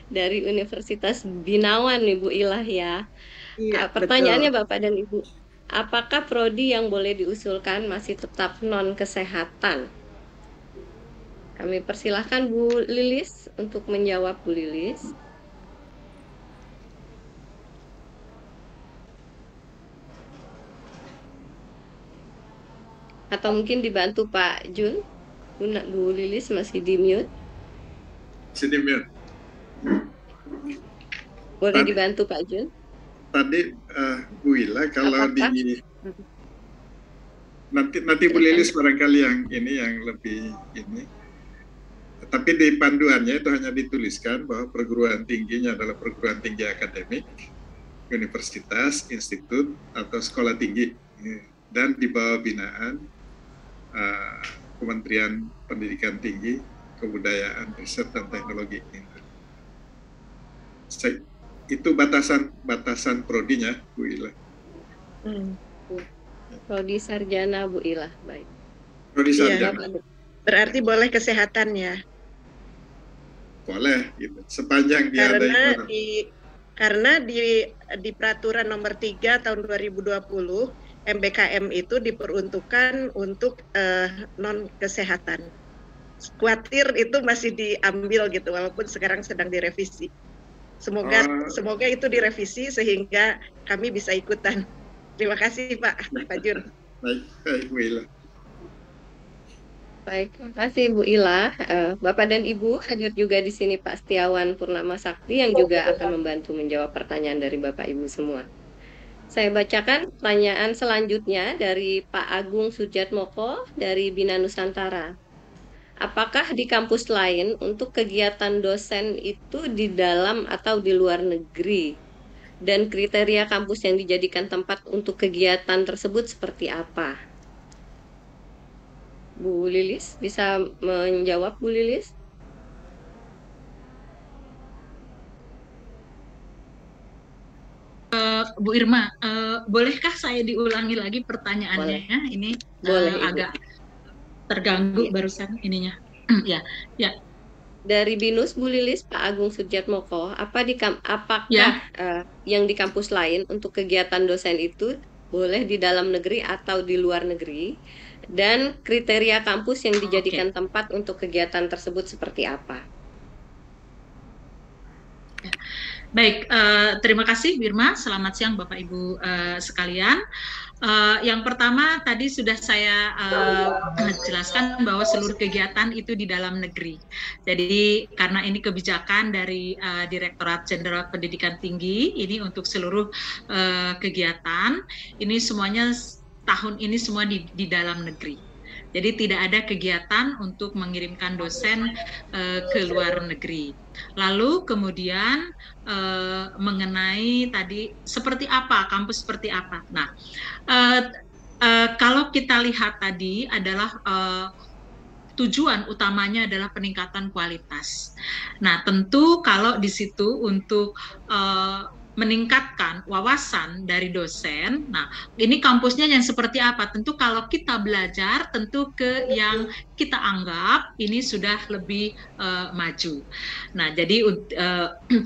Dari Universitas Binawan nih Bu Ilah ya. Iya, pertanyaannya betul. Bapak dan Ibu, apakah prodi yang boleh diusulkan masih tetap non kesehatan? Kami persilahkan Bu Lilis untuk menjawab, Bu Lilis. Atau mungkin dibantu Pak Jun. Bu Lilis masih di mute. Masih di mute. Boleh dibantu Pak Jun? Tadi Bu Ila kalau nanti Bu Lilis barangkali yang ini yang lebih ini. Tapi di panduannya itu hanya dituliskan bahwa perguruan tingginya adalah perguruan tinggi akademik, universitas, institut atau sekolah tinggi dan di bawah binaan Kementerian Pendidikan Tinggi, Kebudayaan, Riset dan Teknologi. Itu batasan prodinya, Bu Ila. Prodi sarjana Bu Ila, baik. Prodi sarjana. Ya, berarti boleh kesehatan ya? Boleh, gitu. Sepanjang dia ada karena di peraturan nomor 3 tahun 2020 MBKM itu diperuntukkan untuk non kesehatan. Khawatir itu masih diambil gitu, walaupun sekarang sedang direvisi. Semoga itu direvisi sehingga kami bisa ikutan. Terima kasih Pak Jun. Baik, Bu Ila. Baik, terima kasih Bu Ila. Bapak dan Ibu hadir juga di sini Pak Setiawan Purnama Sakti yang juga akan membantu menjawab pertanyaan dari Bapak Ibu semua. Saya bacakan pertanyaan selanjutnya dari Pak Agung Sujatmoko dari Bina Nusantara. Apakah di kampus lain untuk kegiatan dosen itu di dalam atau di luar negeri? Dan kriteria kampus yang dijadikan tempat untuk kegiatan tersebut seperti apa? Bu Lilis, bisa menjawab Bu Lilis? Bu Irma, bolehkah saya diulangi lagi pertanyaannya? Boleh. Ini Boleh, Ibu. agak terganggu Iya. barusan ininya. Ya, Dari BINUS, Bu Lilis, Pak Agung Sujatmoko, apakah ya. yang di kampus lain untuk kegiatan dosen itu boleh di dalam negeri atau di luar negeri? Dan kriteria kampus yang dijadikan tempat untuk kegiatan tersebut seperti apa? Baik, terima kasih Birma. Selamat siang Bapak Ibu sekalian. Yang pertama tadi sudah saya jelaskan bahwa seluruh kegiatan itu di dalam negeri. Jadi karena ini kebijakan dari Direktorat Jenderal Pendidikan Tinggi, ini untuk seluruh kegiatan, ini semuanya tahun ini semua di dalam negeri. Jadi tidak ada kegiatan untuk mengirimkan dosen ke luar negeri. Lalu kemudian mengenai tadi seperti apa, kampus seperti apa. Nah, kalau kita lihat tadi adalah tujuan utamanya adalah peningkatan kualitas. Nah, tentu kalau di situ untuk meningkatkan wawasan dari dosen. Nah, ini kampusnya yang seperti apa? Tentu kalau kita belajar, tentu ke yang kita anggap ini sudah lebih maju. Nah, jadi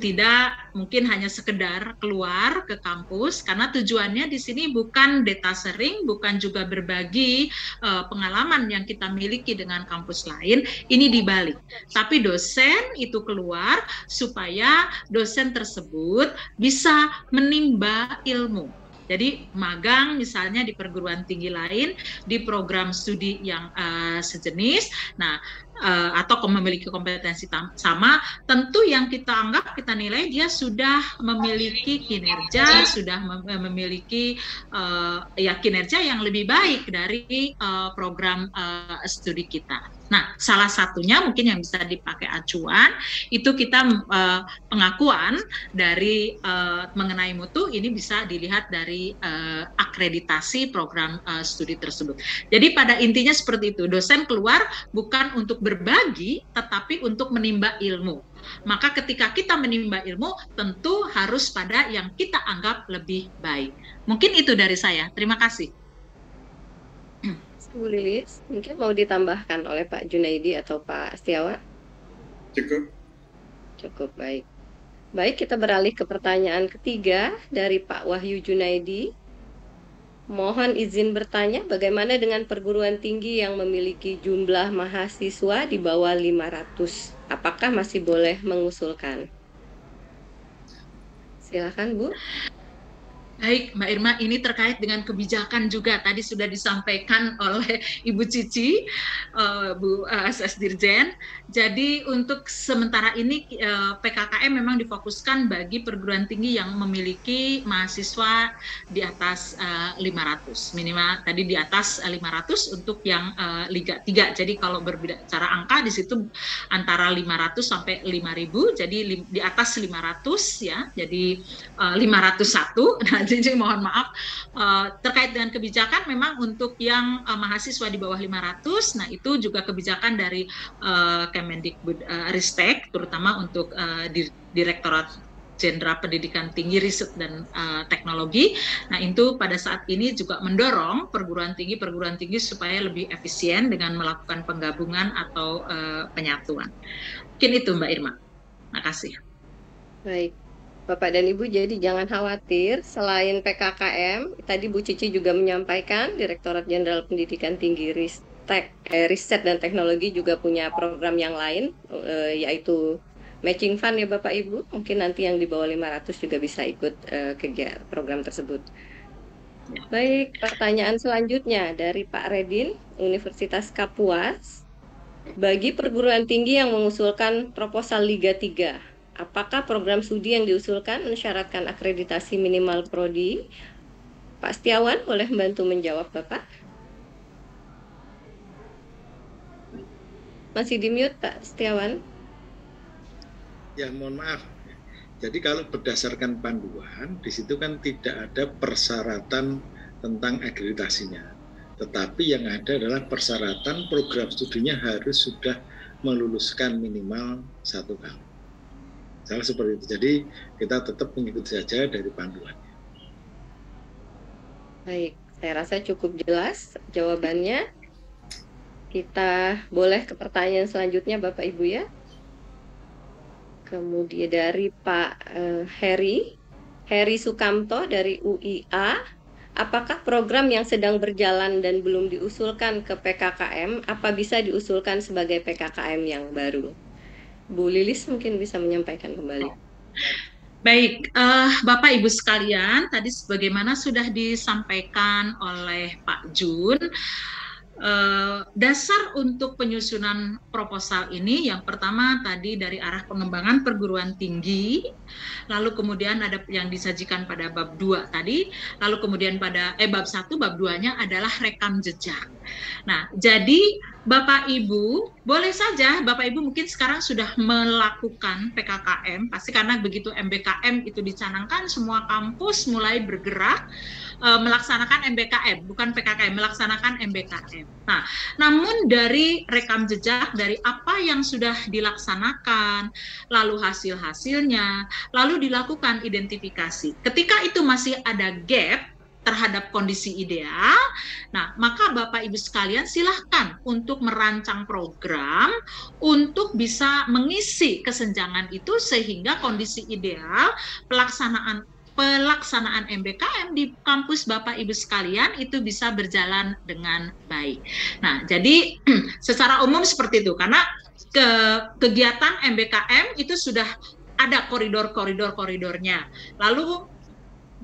tidak mungkin hanya sekedar keluar ke kampus, karena tujuannya di sini bukan data sharing, bukan juga berbagi pengalaman yang kita miliki dengan kampus lain, ini dibalik. Tapi dosen itu keluar supaya dosen tersebut bisa menimba ilmu. Jadi magang misalnya di perguruan tinggi lain, di program studi yang sejenis, nah atau memiliki kompetensi sama, tentu yang kita anggap, kita nilai dia sudah memiliki kinerja, sudah memiliki kinerja yang lebih baik dari program studi kita. Nah, salah satunya mungkin yang bisa dipakai acuan, itu kita pengakuan dari mengenai mutu, ini bisa dilihat dari akreditasi program studi tersebut. Jadi pada intinya seperti itu, dosen keluar bukan untuk berbagi, tetapi untuk menimba ilmu. Maka ketika kita menimba ilmu, tentu harus pada yang kita anggap lebih baik. Mungkin itu dari saya. Terima kasih. Bu Lilis, mungkin mau ditambahkan oleh Pak Junaidi atau Pak Setiawan? Cukup. Cukup, baik. Baik, kita beralih ke pertanyaan ketiga dari Pak Wahyu Junaidi. Mohon izin bertanya, bagaimana dengan perguruan tinggi yang memiliki jumlah mahasiswa di bawah 500? Apakah masih boleh mengusulkan? Silakan, Bu. Baik, Mbak Irma, ini terkait dengan kebijakan juga. Tadi sudah disampaikan oleh Ibu Cici, Bu SS Dirjen. Jadi untuk sementara ini PKKM memang difokuskan bagi perguruan tinggi yang memiliki mahasiswa di atas 500. Minimal tadi di atas 500 untuk yang Liga 3. Jadi kalau berbicara angka di situ antara 500 sampai 5.000. Jadi di atas 500 ya. Jadi 501. Nah, jadi mohon maaf terkait dengan kebijakan memang untuk yang mahasiswa di bawah 500, nah itu juga kebijakan dari Kemendikbud Ristek, terutama untuk Direktorat Jenderal Pendidikan Tinggi, Riset dan Teknologi. Nah itu pada saat ini juga mendorong perguruan tinggi supaya lebih efisien dengan melakukan penggabungan atau penyatuan. Mungkin itu Mbak Irma. Makasih. Baik. Bapak dan Ibu, jadi jangan khawatir, selain PKKM, tadi Bu Cici juga menyampaikan, Direktorat Jenderal Pendidikan Tinggi Riset dan Teknologi juga punya program yang lain, yaitu matching fund ya Bapak Ibu, mungkin nanti yang di bawah 500 juga bisa ikut kegiatan program tersebut. Baik, pertanyaan selanjutnya dari Pak Redin, Universitas Kapuas. bagi perguruan tinggi yang mengusulkan proposal Liga 3, apakah program studi yang diusulkan mensyaratkan akreditasi minimal prodi? Pak Setiawan, boleh membantu menjawab, Bapak? Masih di mute, Pak Setiawan? Ya, mohon maaf. Jadi kalau berdasarkan panduan, di situ kan tidak ada persyaratan tentang akreditasinya. Tetapi yang ada adalah persyaratan program studinya harus sudah meluluskan minimal 1 tahun. Salah seperti itu. Jadi kita tetap mengikuti saja dari panduannya. Baik, saya rasa cukup jelas jawabannya. Kita boleh ke pertanyaan selanjutnya, Bapak Ibu ya. Kemudian dari Pak Heri Sukamto dari UIA, apakah program yang sedang berjalan dan belum diusulkan ke PKKM, apa bisa diusulkan sebagai PKKM yang baru? Bu Lilis mungkin bisa menyampaikan kembali. Baik, Bapak Ibu sekalian, tadi sebagaimana sudah disampaikan oleh Pak Jun, dasar untuk penyusunan proposal ini yang pertama tadi dari arah pengembangan perguruan tinggi, lalu kemudian ada yang disajikan pada bab 2 tadi, lalu kemudian pada bab 1, bab 2-nya adalah rekam jejak. Nah, jadi Bapak Ibu, boleh saja Bapak Ibu mungkin sekarang sudah melakukan PKKM, pasti karena begitu MBKM itu dicanangkan, semua kampus mulai bergerak melaksanakan MBKM, bukan PKKM, melaksanakan MBKM. Nah, namun dari rekam jejak, dari apa yang sudah dilaksanakan, lalu hasil-hasilnya, lalu dilakukan identifikasi. Ketika itu masih ada gap terhadap kondisi ideal, nah maka Bapak Ibu sekalian silahkan untuk merancang program untuk bisa mengisi kesenjangan itu sehingga kondisi ideal pelaksanaan MBKM di kampus Bapak Ibu sekalian itu bisa berjalan dengan baik. Nah, jadi secara umum seperti itu, karena kegiatan MBKM itu sudah ada koridornya. Lalu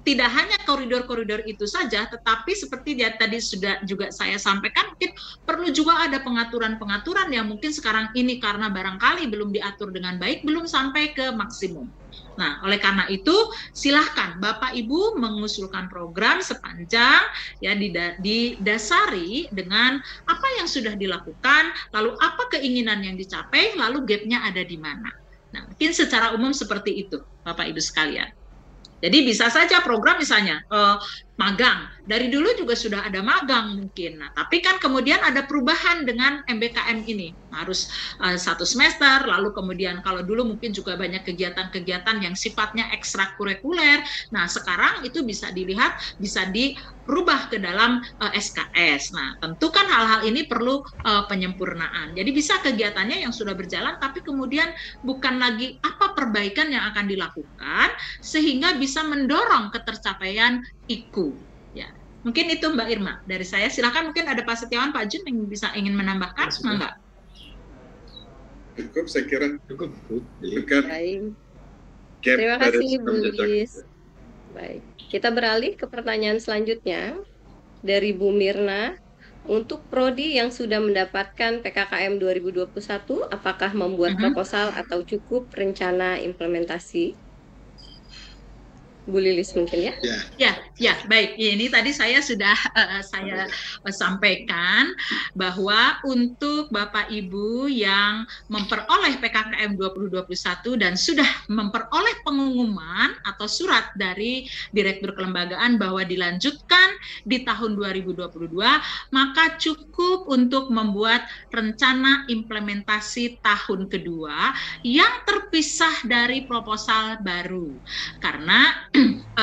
tidak hanya koridor-koridor itu saja, tetapi seperti tadi sudah juga saya sampaikan, mungkin perlu juga ada pengaturan-pengaturan yang mungkin sekarang ini karena barangkali belum diatur dengan baik, belum sampai ke maksimum. Nah, oleh karena itu, silahkan Bapak Ibu mengusulkan program sepanjang ya didasari dengan apa yang sudah dilakukan, lalu apa keinginan yang dicapai, lalu gapnya ada di mana. Nah, mungkin secara umum seperti itu, Bapak Ibu sekalian. Jadi bisa saja program misalnya magang, dari dulu juga sudah ada magang mungkin. Nah, tapi kan kemudian ada perubahan dengan MBKM ini, harus 1 semester, lalu kemudian kalau dulu mungkin juga banyak kegiatan-kegiatan yang sifatnya ekstrakurikuler. Nah, sekarang itu bisa dilihat, bisa dirubah ke dalam SKS. Nah, tentu kan hal-hal ini perlu penyempurnaan. Jadi bisa kegiatannya yang sudah berjalan, tapi kemudian bukan lagi apa perbaikan yang akan dilakukan, sehingga bisa mendorong ketercapaian IKU. Ya, mungkin itu Mbak Irma dari saya. Silakan mungkin ada Pak Setiawan, Pak Jun yang ingin menambahkan, enggak? Cukup, saya kira Cukup. Baik. Terima kasih Bu Lilis. Baik, kita beralih ke pertanyaan selanjutnya dari Bu Mirna. Untuk prodi yang sudah mendapatkan PKKM 2021, apakah membuat proposal atau cukup rencana implementasi? Bu Lilis mungkin ya? Ya, baik. Ini tadi saya sudah saya sampaikan bahwa untuk Bapak Ibu yang memperoleh PKKM 2021 dan sudah memperoleh pengumuman atau surat dari Direktur Kelembagaan bahwa dilanjutkan di tahun 2022, maka cukup untuk membuat rencana implementasi tahun kedua yang terpisah dari proposal baru. Karena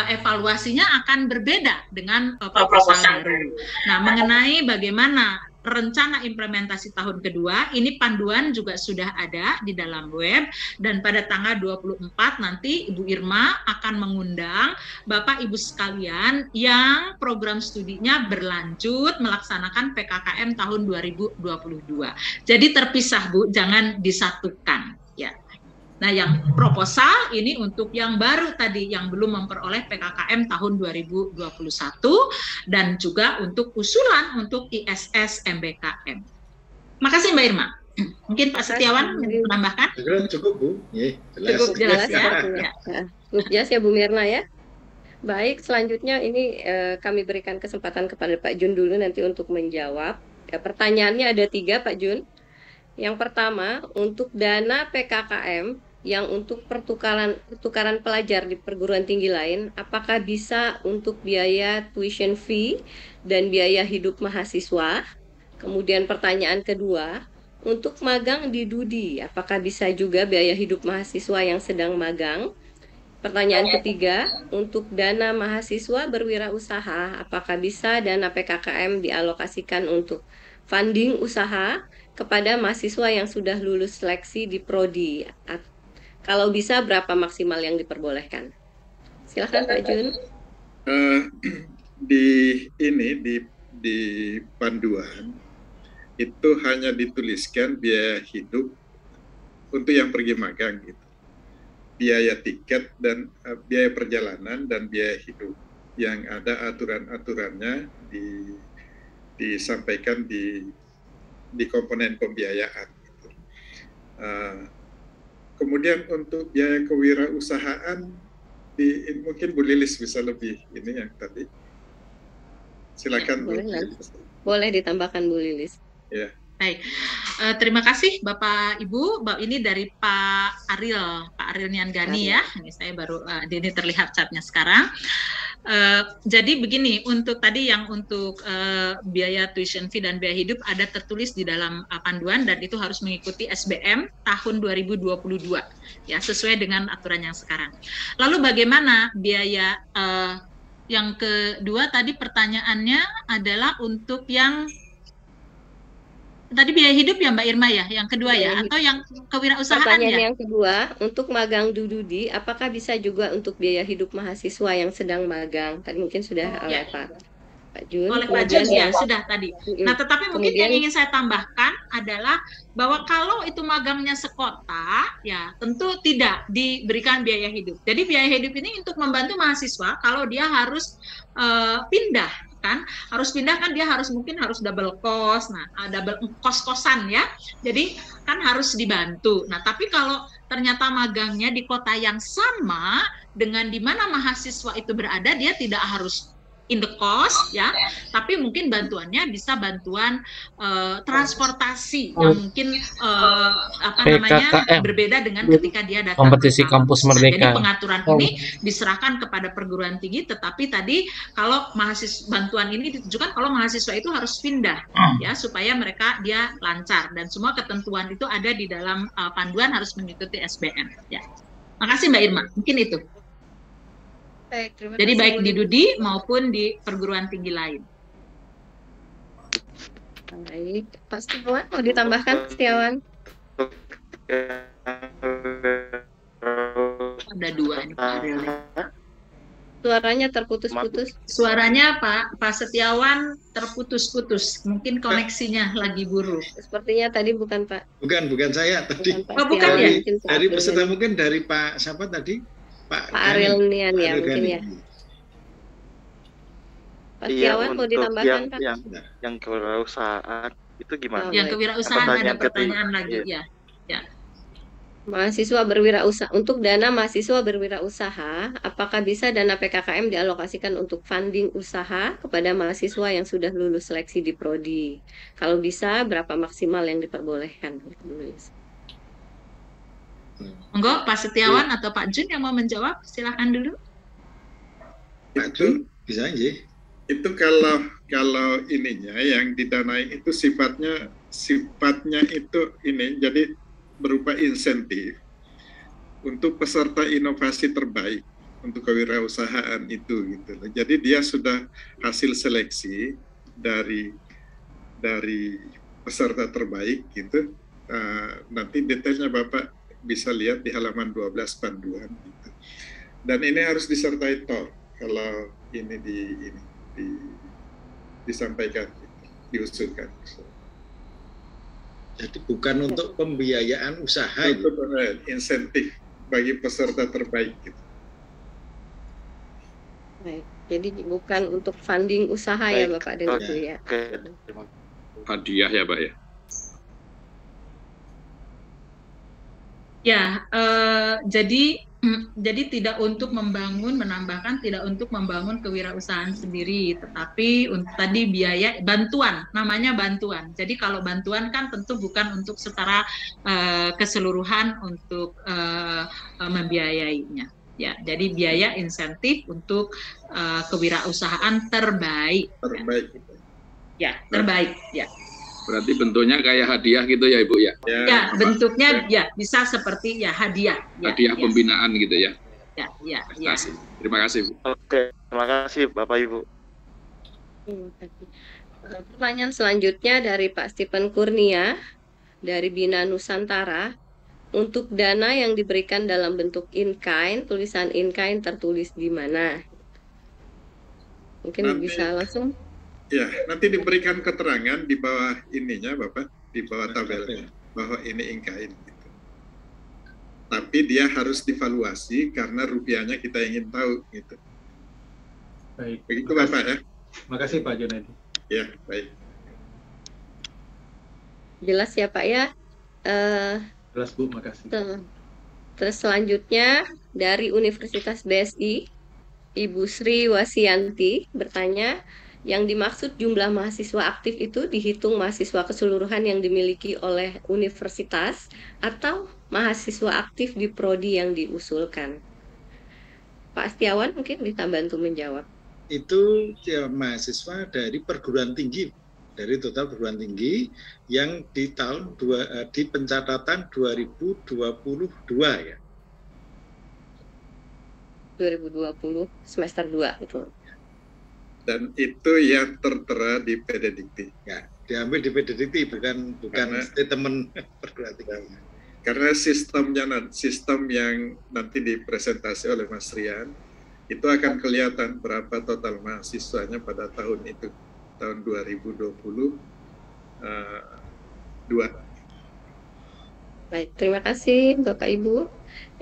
evaluasinya akan berbeda dengan proposal baru. Nah, mengenai bagaimana rencana implementasi tahun kedua, ini panduan juga sudah ada di dalam web, dan pada tanggal 24 nanti Ibu Irma akan mengundang Bapak Ibu sekalian yang program studinya berlanjut melaksanakan PKKM tahun 2022. Jadi terpisah Bu, jangan disatukan ya. Nah, yang proposal ini untuk yang baru tadi, yang belum memperoleh PKKM tahun 2021, dan juga untuk usulan untuk ISS MBKM. Makasih Mbak Irma. Mungkin Pak Setiawan menambahkan? Cukup Bu, jelas. Cukup jelas ya. Cukup jelas ya Bu Mirna ya. Baik, selanjutnya ini kami berikan kesempatan kepada Pak Jun dulu nanti untuk menjawab. Pertanyaannya ada 3 Pak Jun. Yang pertama, untuk dana PKKM yang untuk pertukaran pelajar di perguruan tinggi lain, apakah bisa untuk biaya tuition fee dan biaya hidup mahasiswa? Kemudian pertanyaan kedua, untuk magang di DUDI, apakah bisa juga biaya hidup mahasiswa yang sedang magang? Pertanyaan ketiga, untuk dana mahasiswa berwirausaha, apakah bisa dana PKKM dialokasikan untuk funding usaha kepada mahasiswa yang sudah lulus seleksi di Prodi? Kalau bisa, berapa maksimal yang diperbolehkan? Silakan Pak Jun. Di panduan itu hanya dituliskan biaya hidup untuk yang pergi magang gitu, biaya tiket dan biaya perjalanan dan biaya hidup yang ada aturan-aturannya disampaikan di komponen pembiayaan gitu. Kemudian untuk biaya kewirausahaan mungkin Bu Lilis bisa lebih ini yang tadi. Silakan Bu. Boleh ditambahkan Bu Lilis. Ya. Baik, terima kasih Bapak Ibu. Ini dari Pak Ariel Nianggani ya. Ini saya baru ini terlihat chatnya sekarang. Jadi begini, untuk tadi yang untuk biaya tuition fee dan biaya hidup ada tertulis di dalam panduan dan itu harus mengikuti SBM tahun 2022 ya, sesuai dengan aturan yang sekarang. Lalu bagaimana biaya yang kedua tadi pertanyaannya adalah untuk yang tadi biaya hidup ya Mbak Irma ya, yang kedua ya, atau yang kewirausahaan ya? Pertanyaan yang kedua, untuk magang DUDI, apakah bisa juga untuk biaya hidup mahasiswa yang sedang magang? Tadi mungkin sudah oleh Pak Jun. Oleh Pak Jun ya, sudah tadi. Nah, tetapi mungkin yang ingin saya tambahkan adalah bahwa kalau itu magangnya sekota, ya tentu tidak diberikan biaya hidup. Jadi biaya hidup ini untuk membantu mahasiswa kalau dia harus pindah. Kan harus pindah kan dia mungkin harus double cost, double kos-kosan ya, jadi kan harus dibantu. Nah tapi kalau ternyata magangnya di kota yang sama dengan di mana mahasiswa itu berada, dia tidak harus in the cost ya, tapi mungkin bantuannya bisa bantuan transportasi yang mungkin berbeda dengan ketika dia datang kompetisi kampus Merdeka. Jadi pengaturan ini diserahkan kepada perguruan tinggi, tetapi tadi kalau bantuan ini ditujukan kalau mahasiswa itu harus pindah ya supaya dia lancar, dan semua ketentuan itu ada di dalam panduan harus mengikuti SBM ya. Makasih Mbak Irma, mungkin itu. Baik, jadi baik di DUDI maupun di perguruan tinggi lain. Baik, Pak Setiawan mau ditambahkan Setiawan? Ada 2 ini Pak Ariel. Suaranya terputus-putus. Suaranya Pak Setiawan terputus-putus. Mungkin koneksinya lagi buruk. Sepertinya tadi bukan Pak. Bukan saya tadi. Bukan ya? Dari peserta mungkin dari Pak siapa tadi? Pak Ariel Nian ya mungkin ya. Pak Setiawan mau ditambahkan Pak? Yang kewirausahaan itu gimana? Yang kewirausahaan ada pertanyaan lagi ya. Mahasiswa berwirausaha, untuk dana mahasiswa berwirausaha, apakah bisa dana PKKM dialokasikan untuk funding usaha kepada mahasiswa yang sudah lulus seleksi di Prodi? Kalau bisa, berapa maksimal yang diperbolehkan? Monggo Pak Setiawan atau Pak Jun yang mau menjawab, silakan dulu. Pak Jun bisa aja. Itu kalau ininya yang didanai itu sifatnya itu ini, jadi berupa insentif untuk peserta inovasi terbaik untuk kewirausahaan itu gitu. Jadi dia sudah hasil seleksi dari peserta terbaik gitu. Nanti detailnya Bapak bisa lihat di halaman 12 panduan gitu. Dan ini harus disertai TOR kalau ini disampaikan gitu, diusulkan. Jadi bukan untuk pembiayaan usaha, itu insentif bagi peserta terbaik gitu. Baik, jadi bukan untuk funding usaha ya Bapak dan Ibu ya. Hadiah ya Pak ya. Ya, jadi tidak untuk menambahkan tidak untuk membangun kewirausahaan sendiri, tetapi untuk tadi biaya bantuan, namanya bantuan. Jadi kalau bantuan kan tentu bukan untuk secara keseluruhan untuk membiayainya. Ya, jadi biaya insentif untuk kewirausahaan terbaik. Terbaik. Ya, terbaik. Ya. Berarti bentuknya kayak hadiah gitu ya Ibu ya? Ya, bentuknya ya bisa seperti ya hadiah. Hadiah pembinaan gitu ya? Ya. Terima kasih Bu. Oke, terima kasih Bapak Ibu. Terima kasih. Pertanyaan selanjutnya dari Pak Stephen Kurnia dari Bina Nusantara. Untuk dana yang diberikan dalam bentuk in-kind, tulisan in-kind tertulis di mana? Mungkin Nanti, bisa langsung. Ya, nanti diberikan keterangan di bawah ininya Bapak, di bawah tabelnya, bahwa ini in-kind. Gitu. Tapi dia harus divaluasi karena rupiahnya kita ingin tahu. Gitu. Baik. Begitu Bapak ya. Terima kasih Pak Junaidi. Ya, baik. Jelas ya Pak ya? Jelas Bu, makasih. Terus selanjutnya dari Universitas BSI, Ibu Sri Wasianti bertanya, yang dimaksud jumlah mahasiswa aktif itu dihitung mahasiswa keseluruhan yang dimiliki oleh universitas atau mahasiswa aktif di prodi yang diusulkan? Pak Setiawan mungkin bisa bantu menjawab. Itu ya, mahasiswa dari perguruan tinggi, dari total perguruan tinggi yang di tahun di pencatatan 2022 ya. 2020 semester 2 betul. Dan itu yang tertera di PDDikti. Ya, diambil di PDDikti bukan statement perguruan tinggi. Karena sistem yang nanti dipresentasi oleh Mas Rian itu akan kelihatan berapa total mahasiswanya pada tahun itu, tahun 2022. Baik, terima kasih Bapak Ibu.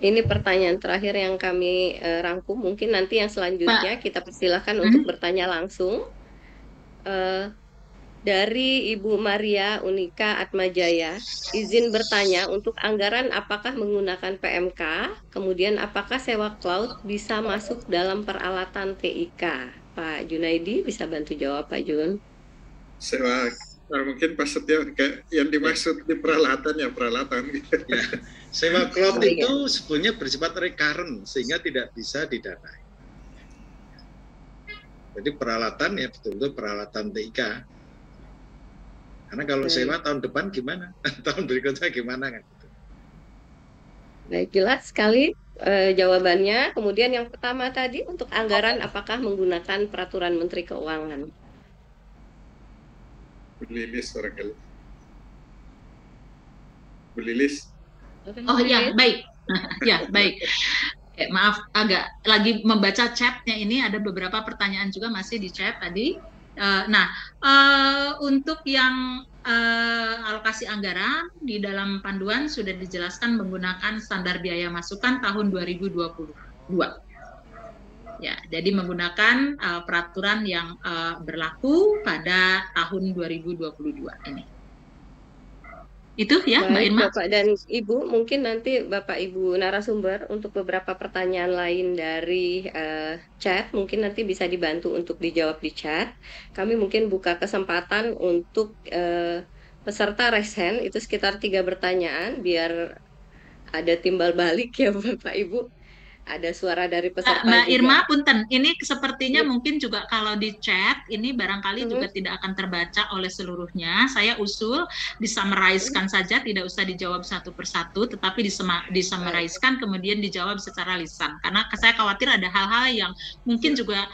Ini pertanyaan terakhir yang kami rangkum. Mungkin nanti yang selanjutnya kita persilahkan untuk bertanya langsung. Dari Ibu Maria Unika Atmajaya, izin bertanya untuk anggaran apakah menggunakan PMK, kemudian apakah sewa cloud bisa masuk dalam peralatan TIK? Pak Junaidi bisa bantu jawab Pak Jun? Sewa, mungkin Pak Setia yang dimaksud di peralatan ya peralatan. Ya, sewa cloud itu sebenarnya bersifat recurrent sehingga tidak bisa didanai. Jadi peralatan ya betul-betul peralatan TIK. Karena kalau sewa tahun depan gimana? Tahun berikutnya gimana kan? Baik, jelas sekali jawabannya. Kemudian yang pertama tadi untuk anggaran apakah menggunakan peraturan Menteri Keuangan? Bu Lilis barangkali. Bu Lilis. Oh ya, baik. Ya, baik. Maaf, agak lagi membaca chatnya ini, ada beberapa pertanyaan juga masih di chat tadi. Untuk yang alokasi anggaran di dalam panduan sudah dijelaskan menggunakan standar biaya masukan tahun 2022. Ya, jadi menggunakan peraturan yang berlaku pada tahun 2022 ini. Itu ya, Mbak Irma. Bapak dan Ibu, mungkin nanti Bapak Ibu narasumber untuk beberapa pertanyaan lain dari chat, mungkin nanti bisa dibantu untuk dijawab di chat. Kami mungkin buka kesempatan untuk peserta raise hand, itu sekitar 3 pertanyaan, biar ada timbal balik ya Bapak Ibu. Ada suara dari peserta Mbak juga. Irma, punten, ini sepertinya mungkin juga kalau di chat, ini barangkali juga tidak akan terbaca oleh seluruhnya. Saya usul disamarizekan saja, tidak usah dijawab satu persatu, tetapi disamarizekan kemudian dijawab secara lisan. Karena saya khawatir ada hal-hal yang mungkin juga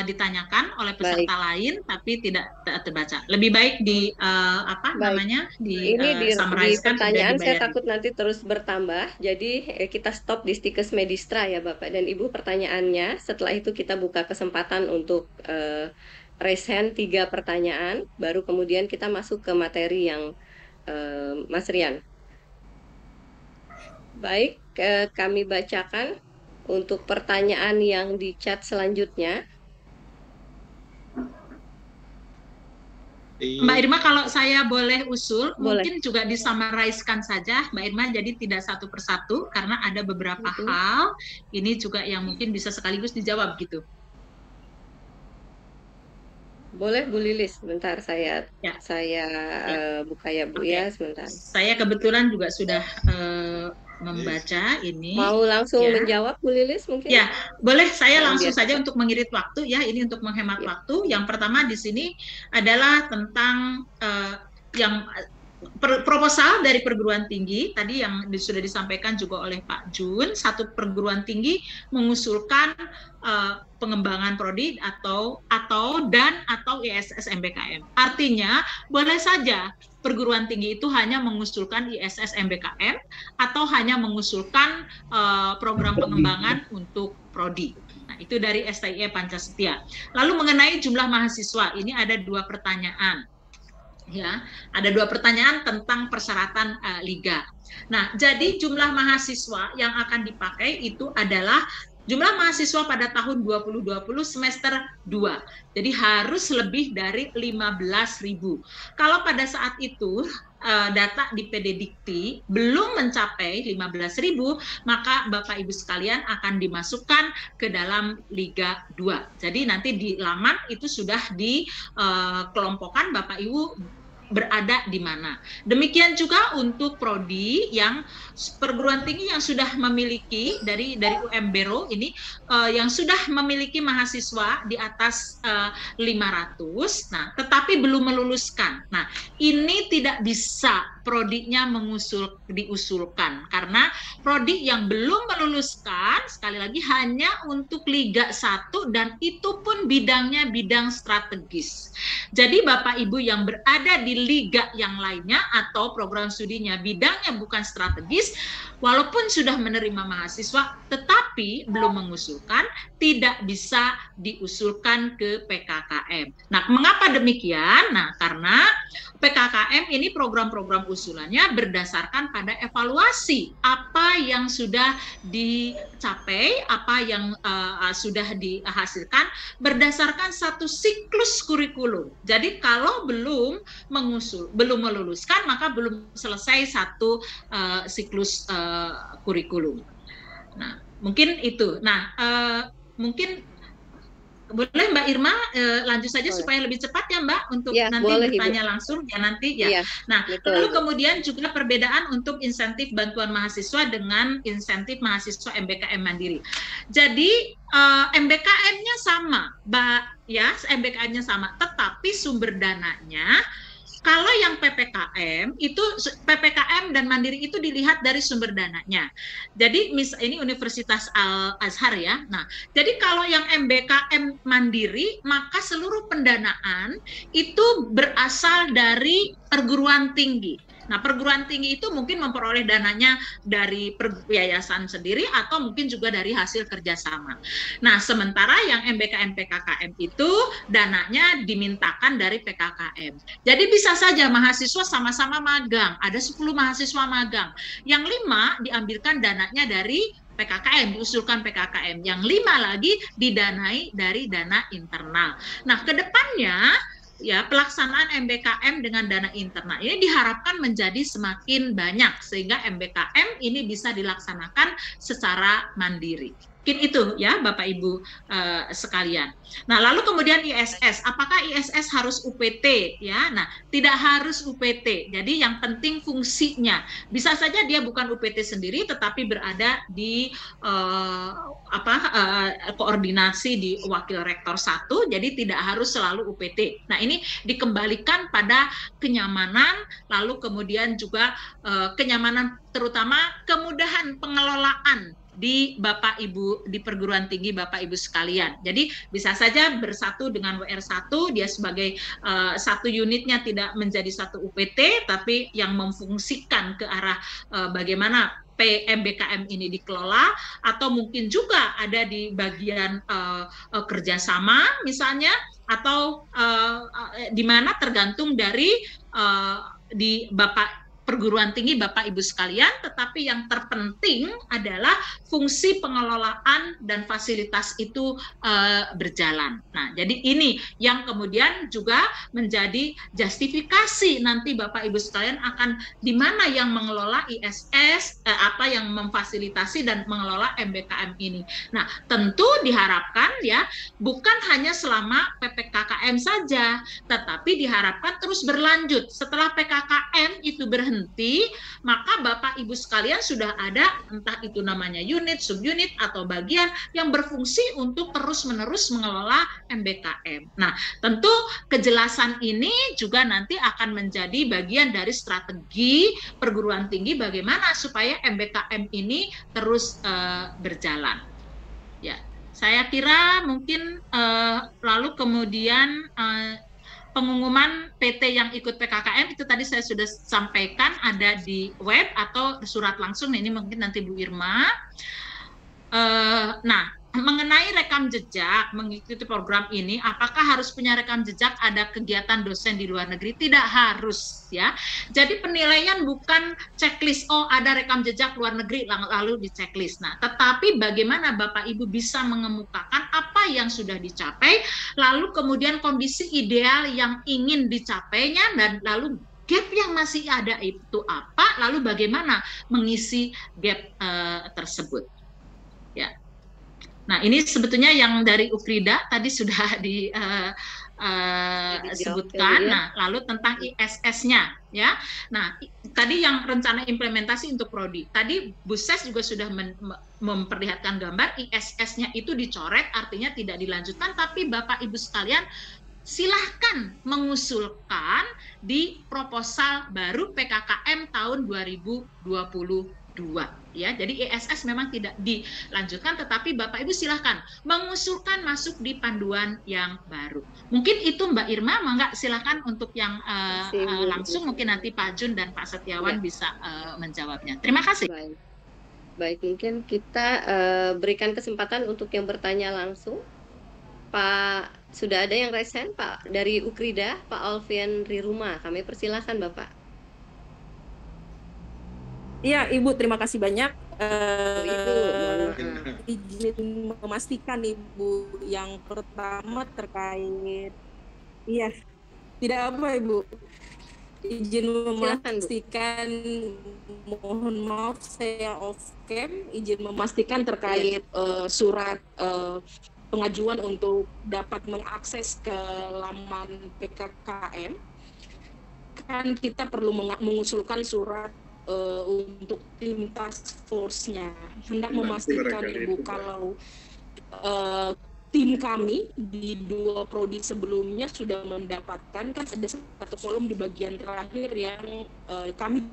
ditanyakan oleh peserta lain, tapi tidak terbaca. Lebih baik di Di disamarizekan. pertanyaan saya takut nanti terus bertambah, jadi kita stop di Stikes Medistra ya Bapak dan Ibu pertanyaannya. Setelah itu kita buka kesempatan untuk raise hand 3 pertanyaan, baru kemudian kita masuk ke materi yang Mas Rian. Baik, kami bacakan untuk pertanyaan yang di chat selanjutnya. Mbak Irma, kalau saya boleh usul, Boleh. mungkin juga disummarize-kan saja, Mbak Irma, jadi tidak satu persatu, karena ada beberapa hal, ini juga yang mungkin bisa sekaligus dijawab gitu. Boleh Bu Lilis, sebentar saya buka ya Bu ya, sebentar. Saya kebetulan juga sudah membaca ini. Mau langsung menjawab Bu Lilis mungkin? Ya, boleh saya langsung saja untuk mengirit waktu ya, ini untuk menghemat waktu. Yang pertama di sini adalah tentang yang proposal dari perguruan tinggi tadi yang sudah disampaikan juga oleh Pak Jun. Satu perguruan tinggi mengusulkan pengembangan prodi atau ISS MBKM. Artinya boleh saja perguruan tinggi itu hanya mengusulkan ISS MBKM atau hanya mengusulkan program pengembangan untuk prodi. Nah, itu dari STIE Pancasila. Lalu mengenai jumlah mahasiswa, ini ada 2 pertanyaan. Ya, ada 2 pertanyaan tentang persyaratan liga. Nah, jadi jumlah mahasiswa yang akan dipakai itu adalah jumlah mahasiswa pada tahun 2020 semester 2. Jadi harus lebih dari 15.000. Kalau pada saat itu data di PD Dikti belum mencapai 15.000, maka Bapak Ibu sekalian akan dimasukkan ke dalam Liga 2. Jadi nanti di laman itu sudah dikelompokkan Bapak Ibu berada di mana. Demikian juga untuk prodi yang perguruan tinggi yang sudah memiliki dari UMBero ini yang sudah memiliki mahasiswa di atas 500, nah tetapi belum meluluskan. Nah, ini tidak bisa prodinya diusulkan karena prodi yang belum meluluskan sekali lagi hanya untuk Liga 1 dan itu pun bidangnya bidang strategis. Jadi Bapak Ibu yang berada di liga yang lainnya atau program studinya bidangnya bukan strategis, walaupun sudah menerima mahasiswa tetapi belum mengusulkan, tidak bisa diusulkan ke PKKM. Nah, mengapa demikian? Nah, karena PKKM ini program-program usulannya berdasarkan pada evaluasi apa yang sudah dicapai, apa yang sudah dihasilkan berdasarkan satu siklus kurikulum. Jadi kalau belum meluluskan maka belum selesai satu siklus kurikulum. Nah, mungkin itu. Nah, mungkin boleh Mbak Irma lanjut saja supaya lebih cepat ya Mbak untuk nanti bertanya Ibu langsung ya nanti ya. Nah, lalu kemudian juga perbedaan untuk insentif bantuan mahasiswa dengan insentif mahasiswa MBKM Mandiri. Jadi MBKM-nya sama, Mbak ya, MBKM-nya sama, tetapi sumber dananya kalau yang PPKM itu PPKM dan Mandiri itu dilihat dari sumber dananya. Jadi ini Universitas Al Azhar ya. Nah, jadi kalau yang MBKM Mandiri maka seluruh pendanaan itu berasal dari perguruan tinggi. Nah, perguruan tinggi itu mungkin memperoleh dananya dari yayasan sendiri atau mungkin juga dari hasil kerjasama. Nah, sementara yang MBKM PKKM itu dananya dimintakan dari PKKM. Jadi bisa saja mahasiswa sama-sama magang, ada 10 mahasiswa magang. Yang 5 diambilkan dananya dari PKKM, diusulkan PKKM. Yang 5 lagi didanai dari dana internal. Nah, ke depannya ya pelaksanaan MBKM dengan dana internal ini diharapkan menjadi semakin banyak sehingga MBKM ini bisa dilaksanakan secara mandiri. Mungkin itu ya Bapak Ibu sekalian. Nah, lalu kemudian ISS, apakah ISS harus UPT ya? Nah, tidak harus UPT. Jadi yang penting fungsinya. Bisa saja dia bukan UPT sendiri tetapi berada di koordinasi di Wakil Rektor 1, jadi tidak harus selalu UPT. Nah, ini dikembalikan pada kenyamanan, lalu kemudian juga kenyamanan terutama kemudahan pengelolaan di Bapak Ibu di perguruan tinggi Bapak Ibu sekalian. Jadi bisa saja bersatu dengan WR1 dia sebagai satu unitnya tidak menjadi satu UPT tapi yang memfungsikan ke arah bagaimana PMBKM ini dikelola atau mungkin juga ada di bagian kerjasama misalnya atau di mana tergantung dari di Bapak perguruan tinggi Bapak Ibu sekalian, tetapi yang terpenting adalah fungsi pengelolaan dan fasilitas itu berjalan. Nah, jadi ini yang kemudian juga menjadi justifikasi nanti Bapak Ibu sekalian akan di mana yang mengelola ISS, apa yang memfasilitasi dan mengelola MBKM ini. Nah, tentu diharapkan ya bukan hanya selama PPKKM saja, tetapi diharapkan terus berlanjut. Setelah PKKM itu berhenti, maka Bapak Ibu sekalian sudah ada entah itu namanya unit, subunit atau bagian yang berfungsi untuk terus-menerus mengelola MBKM. Nah, tentu kejelasan ini juga nanti akan menjadi bagian dari strategi perguruan tinggi bagaimana supaya MBKM ini terus berjalan. Ya, saya kira mungkin lalu kemudian pengumuman PT yang ikut PKKM itu tadi saya sudah sampaikan ada di web atau surat langsung. Ini mungkin nanti Bu Irma. Nah, mengenai rekam jejak mengikuti program ini, apakah harus punya rekam jejak ada kegiatan dosen di luar negeri? Tidak harus ya. Jadi penilaian bukan checklist, oh ada rekam jejak luar negeri lalu di checklist. Nah, tetapi bagaimana Bapak Ibu bisa mengemukakan apa yang sudah dicapai, lalu kemudian kondisi ideal yang ingin dicapainya, dan lalu gap yang masih ada itu apa, lalu bagaimana mengisi gap tersebut. Ya. Nah, ini sebetulnya yang dari Ukrida tadi sudah disebutkan. Nah, lalu tentang ISS-nya, ya. Nah, tadi yang rencana implementasi untuk prodi. Tadi Bu Ses juga sudah memperlihatkan gambar ISS-nya itu dicoret, artinya tidak dilanjutkan. Tapi Bapak Ibu sekalian, silahkan mengusulkan di proposal baru PKKM tahun 2022. Ya, jadi ISS memang tidak dilanjutkan, tetapi Bapak Ibu silahkan mengusulkan masuk di panduan yang baru. Mungkin itu Mbak Irma, mangga silahkan untuk yang langsung mungkin nanti Pak Jun dan Pak Setiawan bisa menjawabnya. Terima kasih. Baik, mungkin kita berikan kesempatan untuk yang bertanya langsung. Pak, sudah ada yang resen Pak dari Ukrida, Pak Alfian Riruma. Kami persilahkan Bapak. Iya, Ibu, terima kasih banyak. Ibu, izin memastikan Ibu, yang pertama terkait, iya, tidak apa Ibu, izin memastikan, mohon maaf saya off cam, izin memastikan terkait surat pengajuan untuk dapat mengakses ke laman PKKM, kan kita perlu mengusulkan surat untuk tim task force-nya. Hendak memastikan Ibu kalau tim kami di 2 prodi sebelumnya sudah mendapatkan, kan ada satu kolom di bagian terakhir yang kami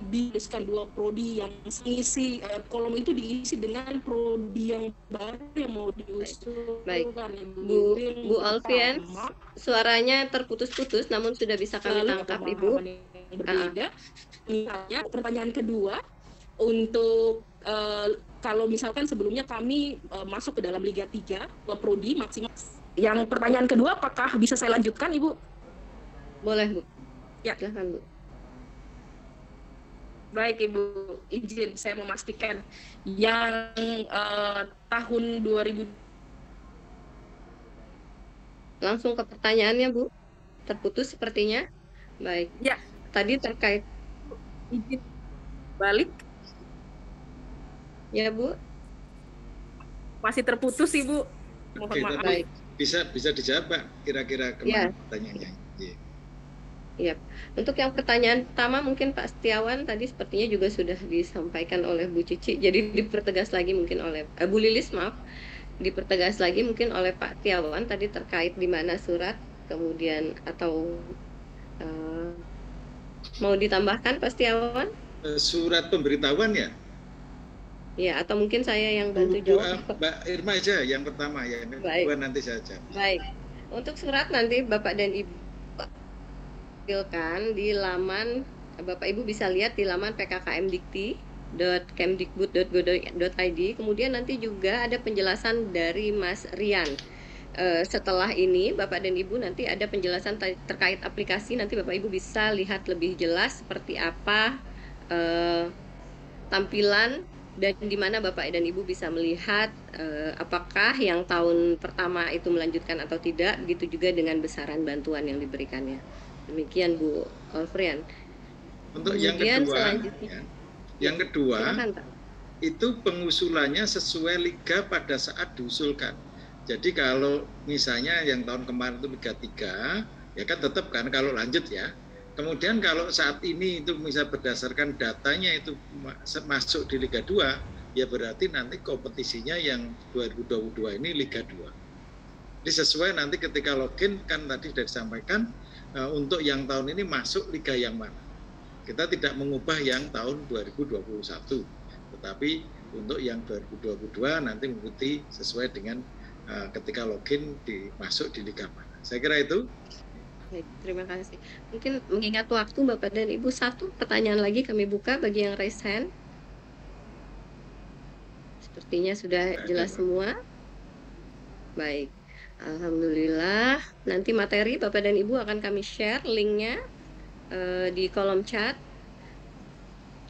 diiskan 2 prodi yang mengisi kolom itu diisi dengan prodi yang baru yang mau diusul. Baik, Bu Alfian, suaranya terputus-putus, namun sudah bisa kami tangkap Ibu. Berbeda. Misalnya pertanyaan kedua, untuk kalau misalkan sebelumnya kami masuk ke dalam Liga 3 prodi maksimal. Yang pertanyaan kedua, apakah bisa saya lanjutkan Ibu? Boleh Bu. Ya, silakan Bu. Baik Ibu, izin saya memastikan yang tahun 2000. Langsung ke pertanyaannya Bu, terputus sepertinya. Baik. Ya. Tadi terkait izin balik. Ya Bu. Masih terputus Ibu. Mohon maaf. Baik. Bisa dijawab Pak, kira-kira kemana pertanyaannya? Iya, untuk yang pertanyaan pertama mungkin Pak Setiawan tadi sepertinya juga sudah disampaikan oleh Bu Cici, jadi dipertegas lagi mungkin oleh Bu Lilis, maaf, dipertegas lagi mungkin oleh Pak Setiawan tadi terkait di mana surat, kemudian atau mau ditambahkan Pak Setiawan? Surat pemberitahuan ya? Ya, atau mungkin saya yang bantu jawab. Mbak Irma aja yang pertama ya, yang kedua nanti saya jawab. Baik, untuk surat nanti Bapak dan Ibu tampilkan di laman, Bapak Ibu bisa lihat di laman pkkmdikti.kemdikbud.go.id. Kemudian nanti juga ada penjelasan dari Mas Rian. Setelah ini Bapak dan Ibu nanti ada penjelasan terkait aplikasi, nanti Bapak Ibu bisa lihat lebih jelas seperti apa tampilan dan di mana Bapak dan Ibu bisa melihat apakah yang tahun pertama itu melanjutkan atau tidak, begitu juga dengan besaran bantuan yang diberikannya. Demikian Bu Alfrian. Untuk kemudian yang kedua silakan, Pak. Itu pengusulannya sesuai liga pada saat diusulkan. Jadi kalau misalnya yang tahun kemarin itu Liga 3, ya kan tetap kan kalau lanjut ya. Kemudian kalau saat ini itu bisa berdasarkan datanya itu masuk di Liga 2, ya berarti nanti kompetisinya yang 2022 ini Liga 2. Jadi sesuai nanti ketika login kan tadi sudah disampaikan untuk yang tahun ini masuk liga yang mana. Kita tidak mengubah yang tahun 2021, tetapi untuk yang 2022 nanti mengikuti sesuai dengan ketika login masuk di liga mana. Saya kira itu. Baik, terima kasih. Mungkin mengingat waktu Bapak dan Ibu, satu pertanyaan lagi kami buka bagi yang raise hand. Sepertinya sudah jelas semua. Baik, alhamdulillah. Nanti materi Bapak dan Ibu akan kami share linknya di kolom chat.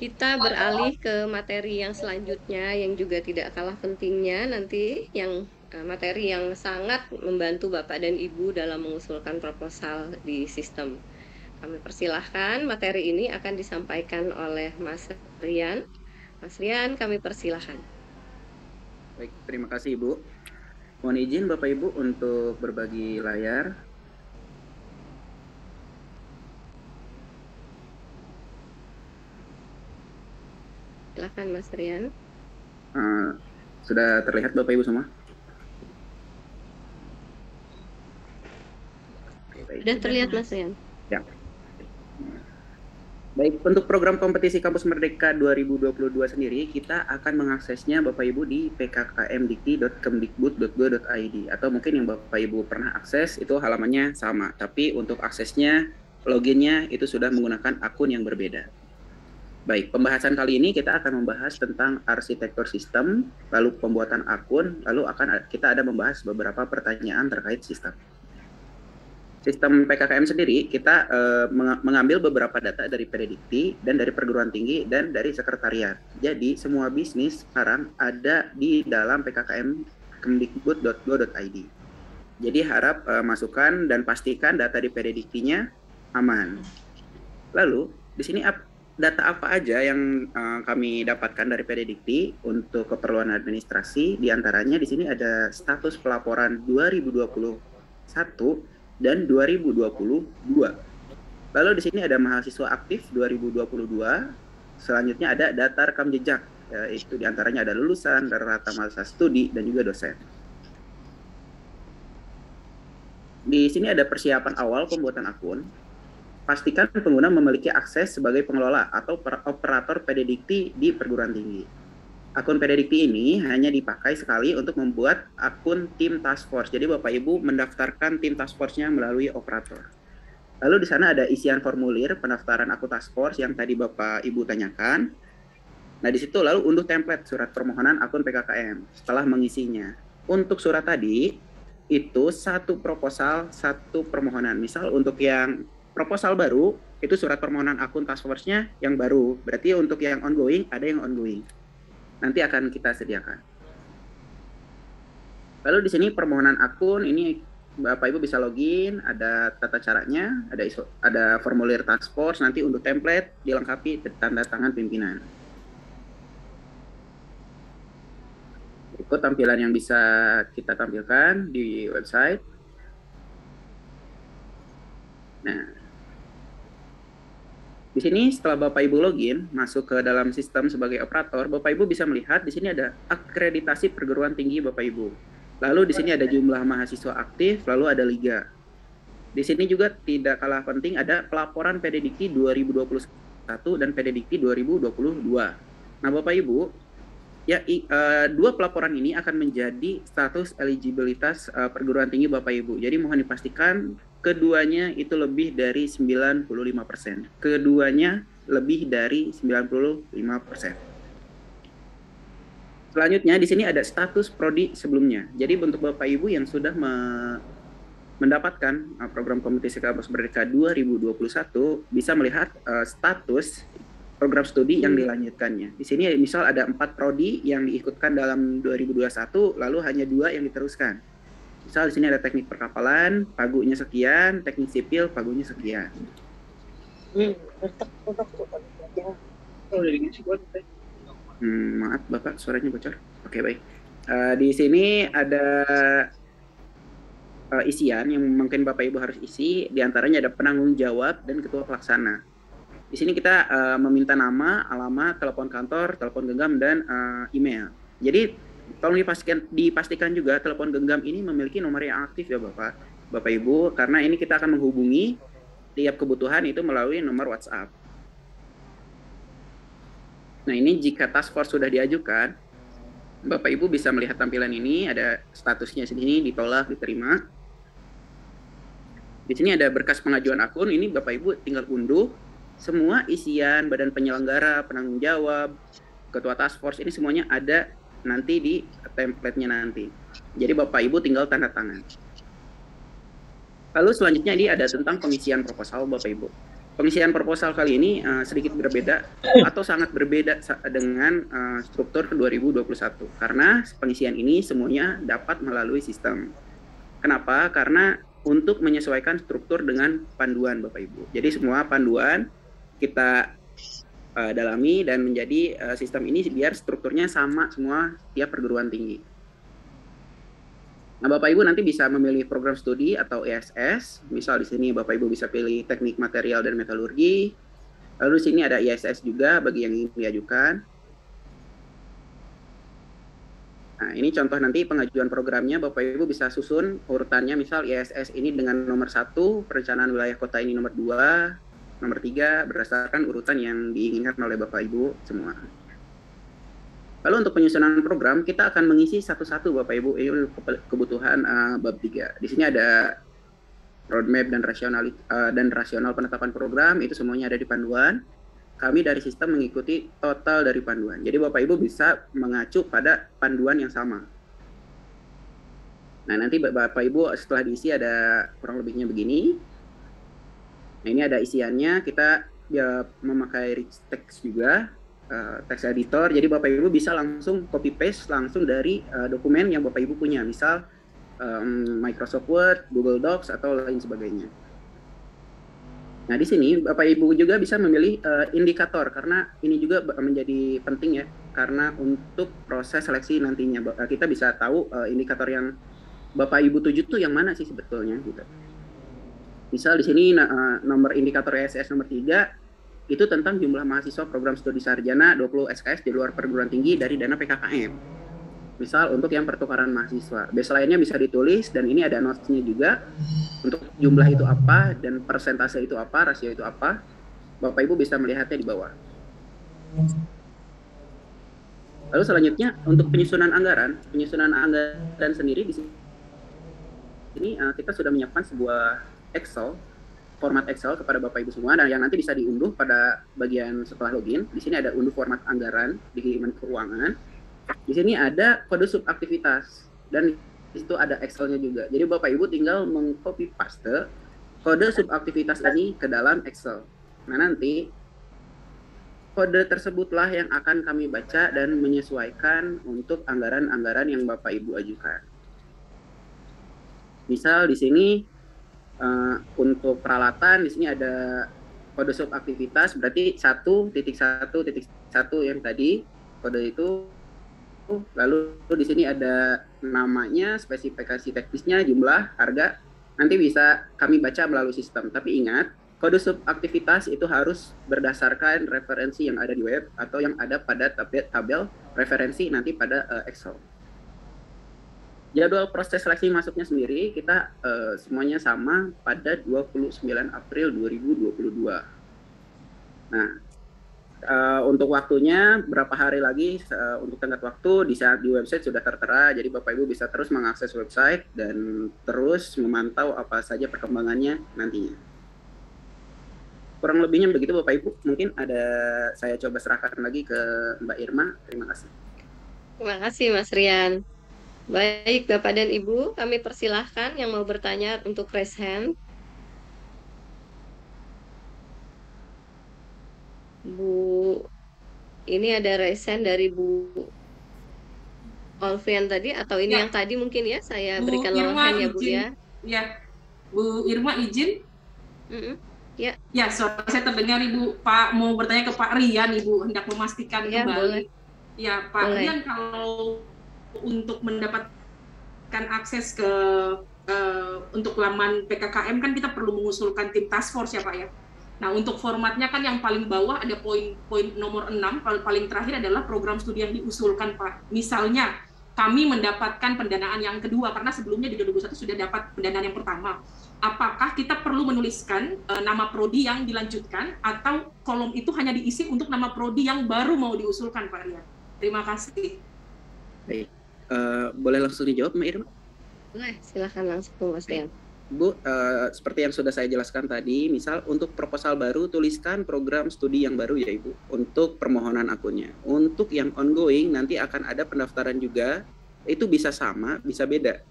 Kita beralih ke materi yang selanjutnya yang juga tidak kalah pentingnya nanti, yang materi yang sangat membantu Bapak dan Ibu dalam mengusulkan proposal di sistem. Kami persilahkan materi ini akan disampaikan oleh Mas Rian. Mas Rian, kami persilahkan. Baik, terima kasih Ibu. Mohon izin Bapak Ibu untuk berbagi layar. Silakan Mas Rian. Sudah terlihat Bapak Ibu semua? Sudah terlihat Mas Rian. Ya. Baik, untuk program kompetisi Kampus Merdeka 2022 sendiri, kita akan mengaksesnya Bapak Ibu di pkkmdikti.kemdikbud.go.id, atau mungkin yang Bapak Ibu pernah akses itu halamannya sama, tapi untuk aksesnya, loginnya itu sudah menggunakan akun yang berbeda. Baik, pembahasan kali ini kita akan membahas tentang arsitektur sistem, lalu pembuatan akun, lalu kita ada membahas beberapa pertanyaan terkait sistem. Sistem PKKM sendiri, kita mengambil beberapa data dari Predikti dan dari perguruan tinggi dan dari sekretariat. Jadi, semua bisnis sekarang ada di dalam pkkm.kemdikbud.go.id. Jadi, harap masukkan dan pastikan data di Prediktinya aman. Lalu, di sini data apa aja yang kami dapatkan dari Predikti untuk keperluan administrasi. Di antaranya di sini ada status pelaporan 2021 dan 2022. Lalu di sini ada mahasiswa aktif 2022. Selanjutnya ada data rekam jejak, yaitu diantaranya ada lulusan, rata masa studi, dan juga dosen. Di sini ada persiapan awal pembuatan akun. Pastikan pengguna memiliki akses sebagai pengelola atau operator Predikti di perguruan tinggi. Akun Predikti ini hanya dipakai sekali untuk membuat akun tim task force. Jadi Bapak Ibu mendaftarkan tim task force-nya melalui operator. Lalu di sana ada isian formulir pendaftaran akun task force yang tadi Bapak Ibu tanyakan. Nah, di situ lalu unduh template surat permohonan akun PKKM setelah mengisinya. Untuk surat tadi itu satu proposal, satu permohonan. Misal untuk yang proposal baru itu surat permohonan akun task force-nya yang baru. Berarti untuk yang ongoing ada yang ongoing. Nanti akan kita sediakan. Lalu di sini permohonan akun ini Bapak Ibu bisa login, ada tata caranya, ada formulir task force, nanti untuk template dilengkapi tanda tangan pimpinan. Berikut tampilan yang bisa kita tampilkan di website. Nah, di sini setelah Bapak Ibu login, masuk ke dalam sistem sebagai operator, Bapak Ibu bisa melihat di sini ada akreditasi perguruan tinggi Bapak Ibu. Lalu di sini ada jumlah mahasiswa aktif, lalu ada liga. Di sini juga tidak kalah penting ada pelaporan Predikti 2021 dan Predikti 2022. Nah, Bapak Ibu, ya dua pelaporan ini akan menjadi status eligibilitas perguruan tinggi Bapak Ibu. Jadi mohon dipastikan keduanya itu lebih dari 95%. Keduanya lebih dari 95%. Selanjutnya di sini ada status prodi sebelumnya. Jadi untuk Bapak Ibu yang sudah mendapatkan program Kompetisi Kampus Merdeka 2021 bisa melihat status program studi yang dilanjutkannya. Di sini misal ada 4 prodi yang diikutkan dalam 2021, lalu hanya 2 yang diteruskan. Misal di sini ada teknik perkapalan, pagunya sekian, teknik sipil, pagunya sekian. Maaf Bapak, suaranya bocor. Oke, baik. Di sini ada isian yang mungkin Bapak Ibu harus isi, diantaranya ada penanggung jawab dan ketua pelaksana. Di sini kita meminta nama, alamat, telepon kantor, telepon genggam, dan email. Jadi tolong dipastikan juga telepon genggam ini memiliki nomor yang aktif ya Bapak Ibu, karena ini kita akan menghubungi tiap kebutuhan itu melalui nomor WhatsApp. Nah ini jika task force sudah diajukan, Bapak Ibu bisa melihat tampilan ini, ada statusnya sini, ditolak, diterima. Di sini ada berkas pengajuan akun, ini Bapak Ibu tinggal unduh. Semua isian, badan penyelenggara, penanggung jawab, ketua task force, ini semuanya ada nanti di template-nya nanti. Jadi Bapak Ibu tinggal tanda tangan. Lalu selanjutnya ini ada tentang pengisian proposal Bapak Ibu. Pengisian proposal kali ini sedikit berbeda atau sangat berbeda dengan struktur 2021. Karena pengisian ini semuanya dapat melalui sistem. Kenapa? Karena untuk menyesuaikan struktur dengan panduan Bapak Ibu. Jadi semua panduan kita dalami dan menjadi sistem ini biar strukturnya sama semua tiap perguruan tinggi. Nah, Bapak Ibu nanti bisa memilih program studi atau ISS. Misal di sini Bapak Ibu bisa pilih teknik material dan metalurgi. Lalu di sini ada ISS juga bagi yang ingin diajukan. Nah, ini contoh nanti pengajuan programnya, Bapak Ibu bisa susun urutannya, misal ISS ini dengan nomor 1, perencanaan wilayah kota ini nomor 2, nomor 3, berdasarkan urutan yang diinginkan oleh Bapak Ibu semua. Lalu untuk penyusunan program, kita akan mengisi satu-satu Bapak Ibu, ini kebutuhan bab 3. Di sini ada roadmap dan rasional penetapan program, itu semuanya ada di panduan. Kami dari sistem mengikuti total dari panduan. Jadi Bapak Ibu bisa mengacu pada panduan yang sama. Nah nanti Bapak Ibu setelah diisi ada kurang lebihnya begini. Nah ini ada isiannya, kita memakai rich text juga, text editor. Jadi Bapak Ibu bisa langsung copy paste langsung dari dokumen yang Bapak Ibu punya. Misal Microsoft Word, Google Docs, atau lain sebagainya. Nah, di sini Bapak Ibu juga bisa memilih indikator, karena ini juga menjadi penting ya, karena untuk proses seleksi nantinya kita bisa tahu indikator yang Bapak Ibu tuju tuh yang mana sih sebetulnya gitu. Misal di sini nomor indikator ISS nomor 3 itu tentang jumlah mahasiswa program studi sarjana 20 SKS di luar perguruan tinggi dari dana PKKM. Misal untuk yang pertukaran mahasiswa, baseline-nya bisa ditulis dan ini ada notes-nya juga untuk jumlah itu apa dan persentase itu apa, rasio itu apa. Bapak Ibu bisa melihatnya di bawah. Lalu selanjutnya untuk penyusunan anggaran sendiri di sini kita sudah menyiapkan sebuah Excel, format Excel kepada Bapak Ibu semua, dan yang nanti bisa diunduh pada bagian setelah login. Di sini ada unduh format anggaran di Kementerian Keuangan. Di sini ada kode subaktivitas dan di situ ada Excel-nya juga. Jadi Bapak Ibu tinggal mengcopy paste kode subaktivitas ini ke dalam Excel. Nah nanti kode tersebutlah yang akan kami baca dan menyesuaikan untuk anggaran-anggaran yang Bapak Ibu ajukan. Misal di sini untuk peralatan di sini ada kode subaktivitas, berarti 1.1.1 yang tadi kode itu. Lalu di sini ada namanya, spesifikasi teknisnya, jumlah, harga. Nanti bisa kami baca melalui sistem. Tapi ingat, kode subaktivitas itu harus berdasarkan referensi yang ada di web atau yang ada pada tabel referensi nanti pada Excel. Jadwal proses seleksi masuknya sendiri kita semuanya sama pada 29 April 2022. Nah, Untuk waktunya berapa hari lagi untuk tenggat waktu di website sudah tertera, jadi Bapak Ibu bisa terus mengakses website dan terus memantau apa saja perkembangannya nantinya. Kurang lebihnya begitu Bapak Ibu. Mungkin saya coba serahkan lagi ke Mbak Irma. Terima kasih. Terima kasih Mas Rian. Baik Bapak dan Ibu, kami persilahkan yang mau bertanya untuk raise hand. Bu, ini ada raise hand dari Bu Alfian tadi, atau ini yang tadi mungkin ya saya berikan lawahan ya Bu ya. Ya, Bu Irma izin. Ya. Ya, suara saya terdengar Ibu. Pak mau bertanya ke Pak Rian, Ibu hendak memastikan ya, kembali. Boleh. Ya, Pak Rian, kalau untuk mendapatkan akses ke untuk laman PKKM kan kita perlu mengusulkan tim task force ya Pak ya. Nah, untuk formatnya kan yang paling bawah ada poin nomor 6, paling terakhir adalah program studi yang diusulkan, Pak. Misalnya, kami mendapatkan pendanaan yang kedua, karena sebelumnya di 2021 sudah dapat pendanaan yang pertama. Apakah kita perlu menuliskan nama prodi yang dilanjutkan, atau kolom itu hanya diisi untuk nama prodi yang baru mau diusulkan, Pak Rian? Terima kasih. Baik, boleh langsung dijawab, Mbak Irma? Boleh, silakan langsung, Mas Rian. Bu, seperti yang sudah saya jelaskan tadi, misal untuk proposal baru, tuliskan program studi yang baru ya Ibu, untuk permohonan akunnya. Untuk yang ongoing, nanti akan ada pendaftaran juga, itu bisa sama, bisa beda.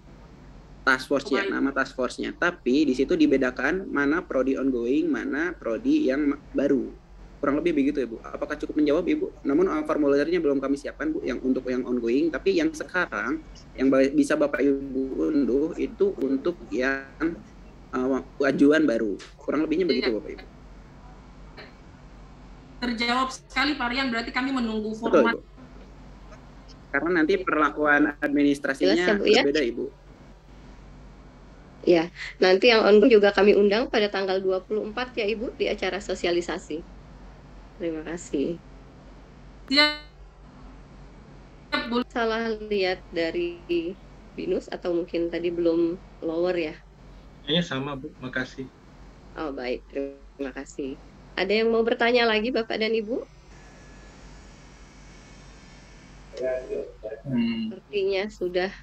Task force-nya, nama task force-nya. Tapi di situ dibedakan mana prodi ongoing, mana prodi yang baru. Kurang lebih begitu ya Bu. Apakah cukup menjawab Ibu? Namun formulirnya belum kami siapkan Bu, yang untuk yang ongoing. Tapi yang sekarang yang bisa Bapak Ibu unduh itu untuk yang ajuan baru. Kurang lebihnya begitu Bapak Ibu. Terjawab sekali Pak Rian, berarti kami menunggu format. Betul, Ibu. Karena nanti perlakuan administrasinya berbeda Ibu. Ya, nanti yang ongoing juga kami undang pada tanggal 24 ya Ibu di acara sosialisasi. Terima kasih. Salah lihat dari Binus atau mungkin tadi belum lower ya? Kayaknya sama Bu, makasih. Oh baik, terima kasih. Ada yang mau bertanya lagi Bapak dan Ibu? Sepertinya sudah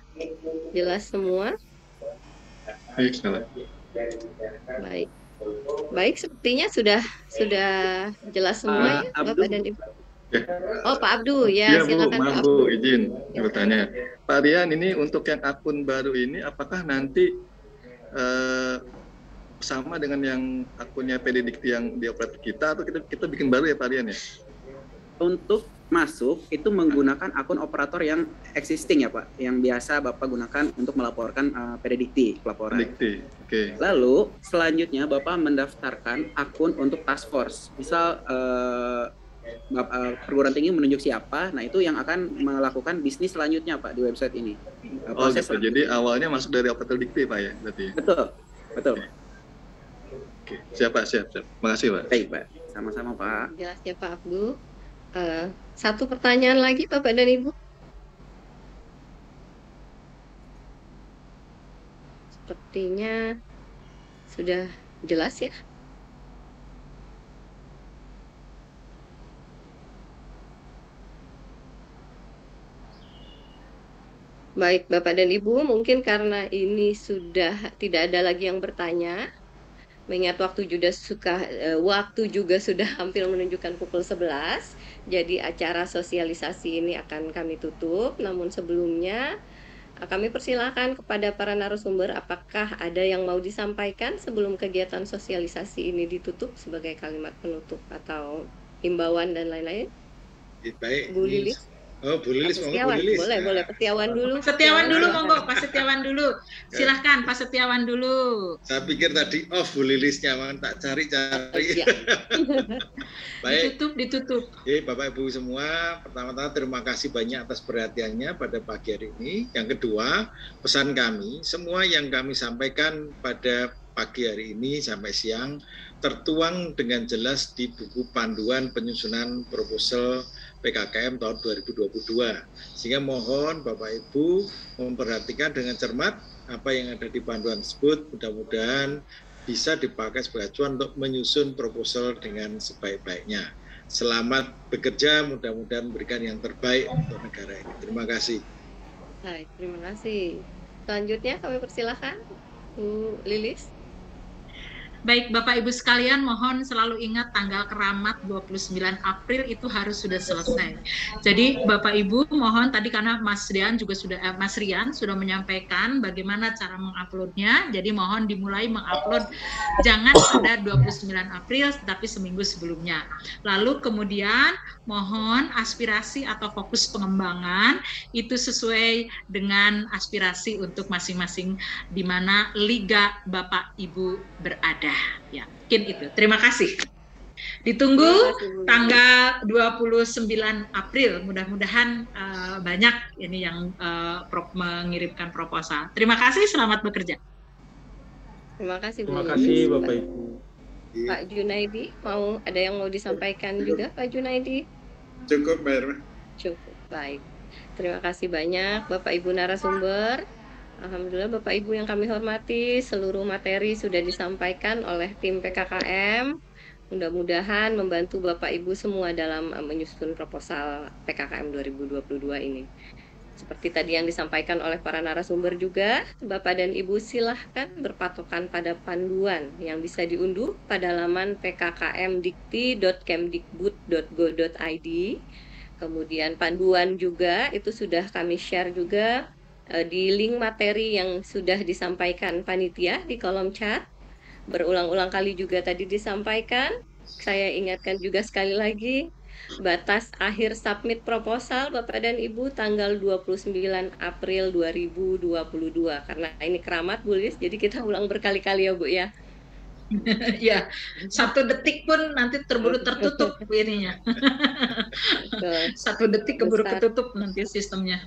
jelas semua. Baik, salah. Baik. Baik, sepertinya sudah jelas semua ya, Bapak dan Ibu. Ya. Oh, Pak Abdu, ya silakan Bu, maaf Bu, izin bertanya. Pak Rian, ini untuk yang akun baru ini, apakah nanti sama dengan yang akunnya PDDikti yang dioperasi kita, atau kita bikin baru ya Pak Rian ya? Untuk masuk itu menggunakan akun operator yang existing ya Pak, yang biasa Bapak gunakan untuk melaporkan PDDikti pelaporan. PDDikti, oke. Lalu selanjutnya Bapak mendaftarkan akun untuk task force. Misal perguruan tinggi menunjuk siapa, nah itu yang akan melakukan bisnis selanjutnya Pak di website ini. Oh gitu, jadi awalnya masuk dari operator dikti Pak ya berarti? Betul. Oke, siap. Makasih Pak. Baik Pak, sama-sama Pak. Jelas ya Pak Abdu. Satu pertanyaan lagi Bapak dan Ibu. Sepertinya sudah jelas ya. Baik Bapak dan Ibu, mungkin karena ini sudah tidak ada lagi yang bertanya, mengingat waktu juga sudah hampir menunjukkan pukul 11, jadi acara sosialisasi ini akan kami tutup. Namun sebelumnya kami persilakan kepada para narasumber apakah ada yang mau disampaikan sebelum kegiatan sosialisasi ini ditutup sebagai kalimat penutup atau himbauan dan lain-lain. Baik. Bu Lilis. Oh, Bu Lilis, Bu Lilis. Boleh, Pak Setiawan dulu. Setiawan dulu, monggo, Pak Setiawan dulu. Silahkan, Pak Setiawan dulu. Saya pikir tadi off Bu Lilisnya, tak cari-cari. Baik. Ditutup. Oke, Bapak Ibu semua, pertama-tama terima kasih banyak atas perhatiannya pada pagi hari ini. Yang kedua, pesan kami, semua yang kami sampaikan pada pagi hari ini sampai siang tertuang dengan jelas di buku panduan penyusunan proposal PKKM tahun 2022. Sehingga mohon Bapak Ibu memperhatikan dengan cermat apa yang ada di panduan tersebut. Mudah-mudahan bisa dipakai sebagai acuan untuk menyusun proposal dengan sebaik-baiknya. selamat bekerja, mudah-mudahan memberikan yang terbaik untuk negara ini. Terima kasih. Baik, terima kasih. Selanjutnya kami persilahkan Bu Lilis. Baik, Bapak Ibu sekalian, mohon selalu ingat tanggal keramat 29 April itu harus sudah selesai. Jadi Bapak Ibu mohon tadi karena Mas Rian sudah menyampaikan bagaimana cara menguploadnya. Jadi mohon dimulai mengupload jangan pada 29 April tetapi seminggu sebelumnya. Lalu kemudian mohon aspirasi atau fokus pengembangan itu sesuai dengan aspirasi untuk masing-masing di mana liga Bapak Ibu berada. Ya, mungkin itu. Terima kasih. Ditunggu tanggal 29 April. Mudah-mudahan banyak ini yang mengirimkan proposal. Terima kasih, selamat bekerja. Terima kasih Bu. Terima kasih Bapak Ibu. Pak Junaidi, ada yang mau disampaikan juga Pak Junaidi? Cukup, Mbak Irma. Cukup, baik. Terima kasih banyak Bapak Ibu narasumber. Alhamdulillah Bapak Ibu yang kami hormati, seluruh materi sudah disampaikan oleh tim PKKM. Mudah-mudahan membantu Bapak Ibu semua dalam menyusun proposal PKKM 2022 ini. Seperti tadi yang disampaikan oleh para narasumber juga, Bapak dan Ibu silahkan berpatokan pada panduan yang bisa diunduh pada laman pkkmdikti.kemdikbud.go.id. Kemudian panduan juga itu sudah kami share juga di link materi yang sudah disampaikan panitia di kolom chat. Berulang-ulang kali juga tadi disampaikan. Saya ingatkan juga sekali lagi, batas akhir submit proposal Bapak dan Ibu tanggal 29 April 2022. Karena ini keramat Bu Lis, jadi kita ulang berkali-kali ya Bu ya. Ya, 1 detik pun nanti terburu tertutup ininya. 1 detik keburu ketutup nanti sistemnya.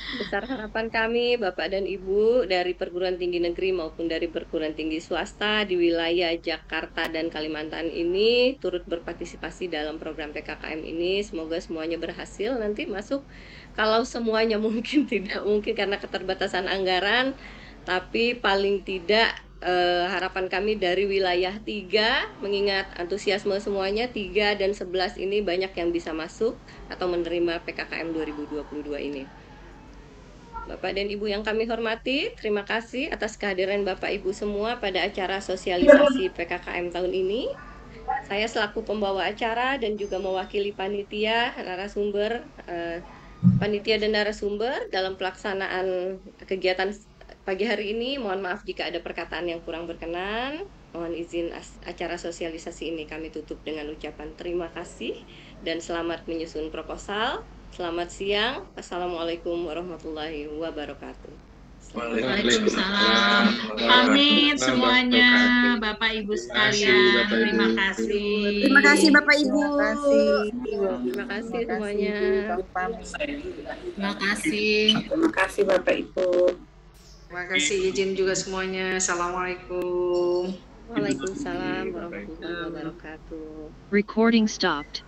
Besar harapan kami Bapak dan Ibu dari perguruan tinggi negeri maupun dari perguruan tinggi swasta di wilayah Jakarta dan Kalimantan ini turut berpartisipasi dalam program PKKM ini. Semoga semuanya berhasil nanti masuk. Kalau semuanya mungkin tidak mungkin karena keterbatasan anggaran, tapi paling tidak harapan kami dari wilayah 3, mengingat antusiasme semuanya 3 dan 11 ini banyak yang bisa masuk atau menerima PKKM 2022 ini. Bapak dan Ibu yang kami hormati, terima kasih atas kehadiran Bapak Ibu semua pada acara sosialisasi PKKM tahun ini. Saya selaku pembawa acara dan juga mewakili panitia, narasumber, panitia dan narasumber dalam pelaksanaan kegiatan pagi hari ini. Mohon maaf jika ada perkataan yang kurang berkenan. Mohon izin acara sosialisasi ini kami tutup dengan ucapan terima kasih dan selamat menyusun proposal. Selamat siang. Assalamualaikum warahmatullahi wabarakatuh. Waalaikumsalam. Pamit semuanya Bapak Ibu sekalian. Terima kasih. Terima kasih Bapak Ibu. Terima kasih semuanya. Terima kasih. Terima kasih Bapak Ibu. Terima kasih, izin juga semuanya. Assalamualaikum. Waalaikumsalam warahmatullahi wabarakatuh. Recording stopped.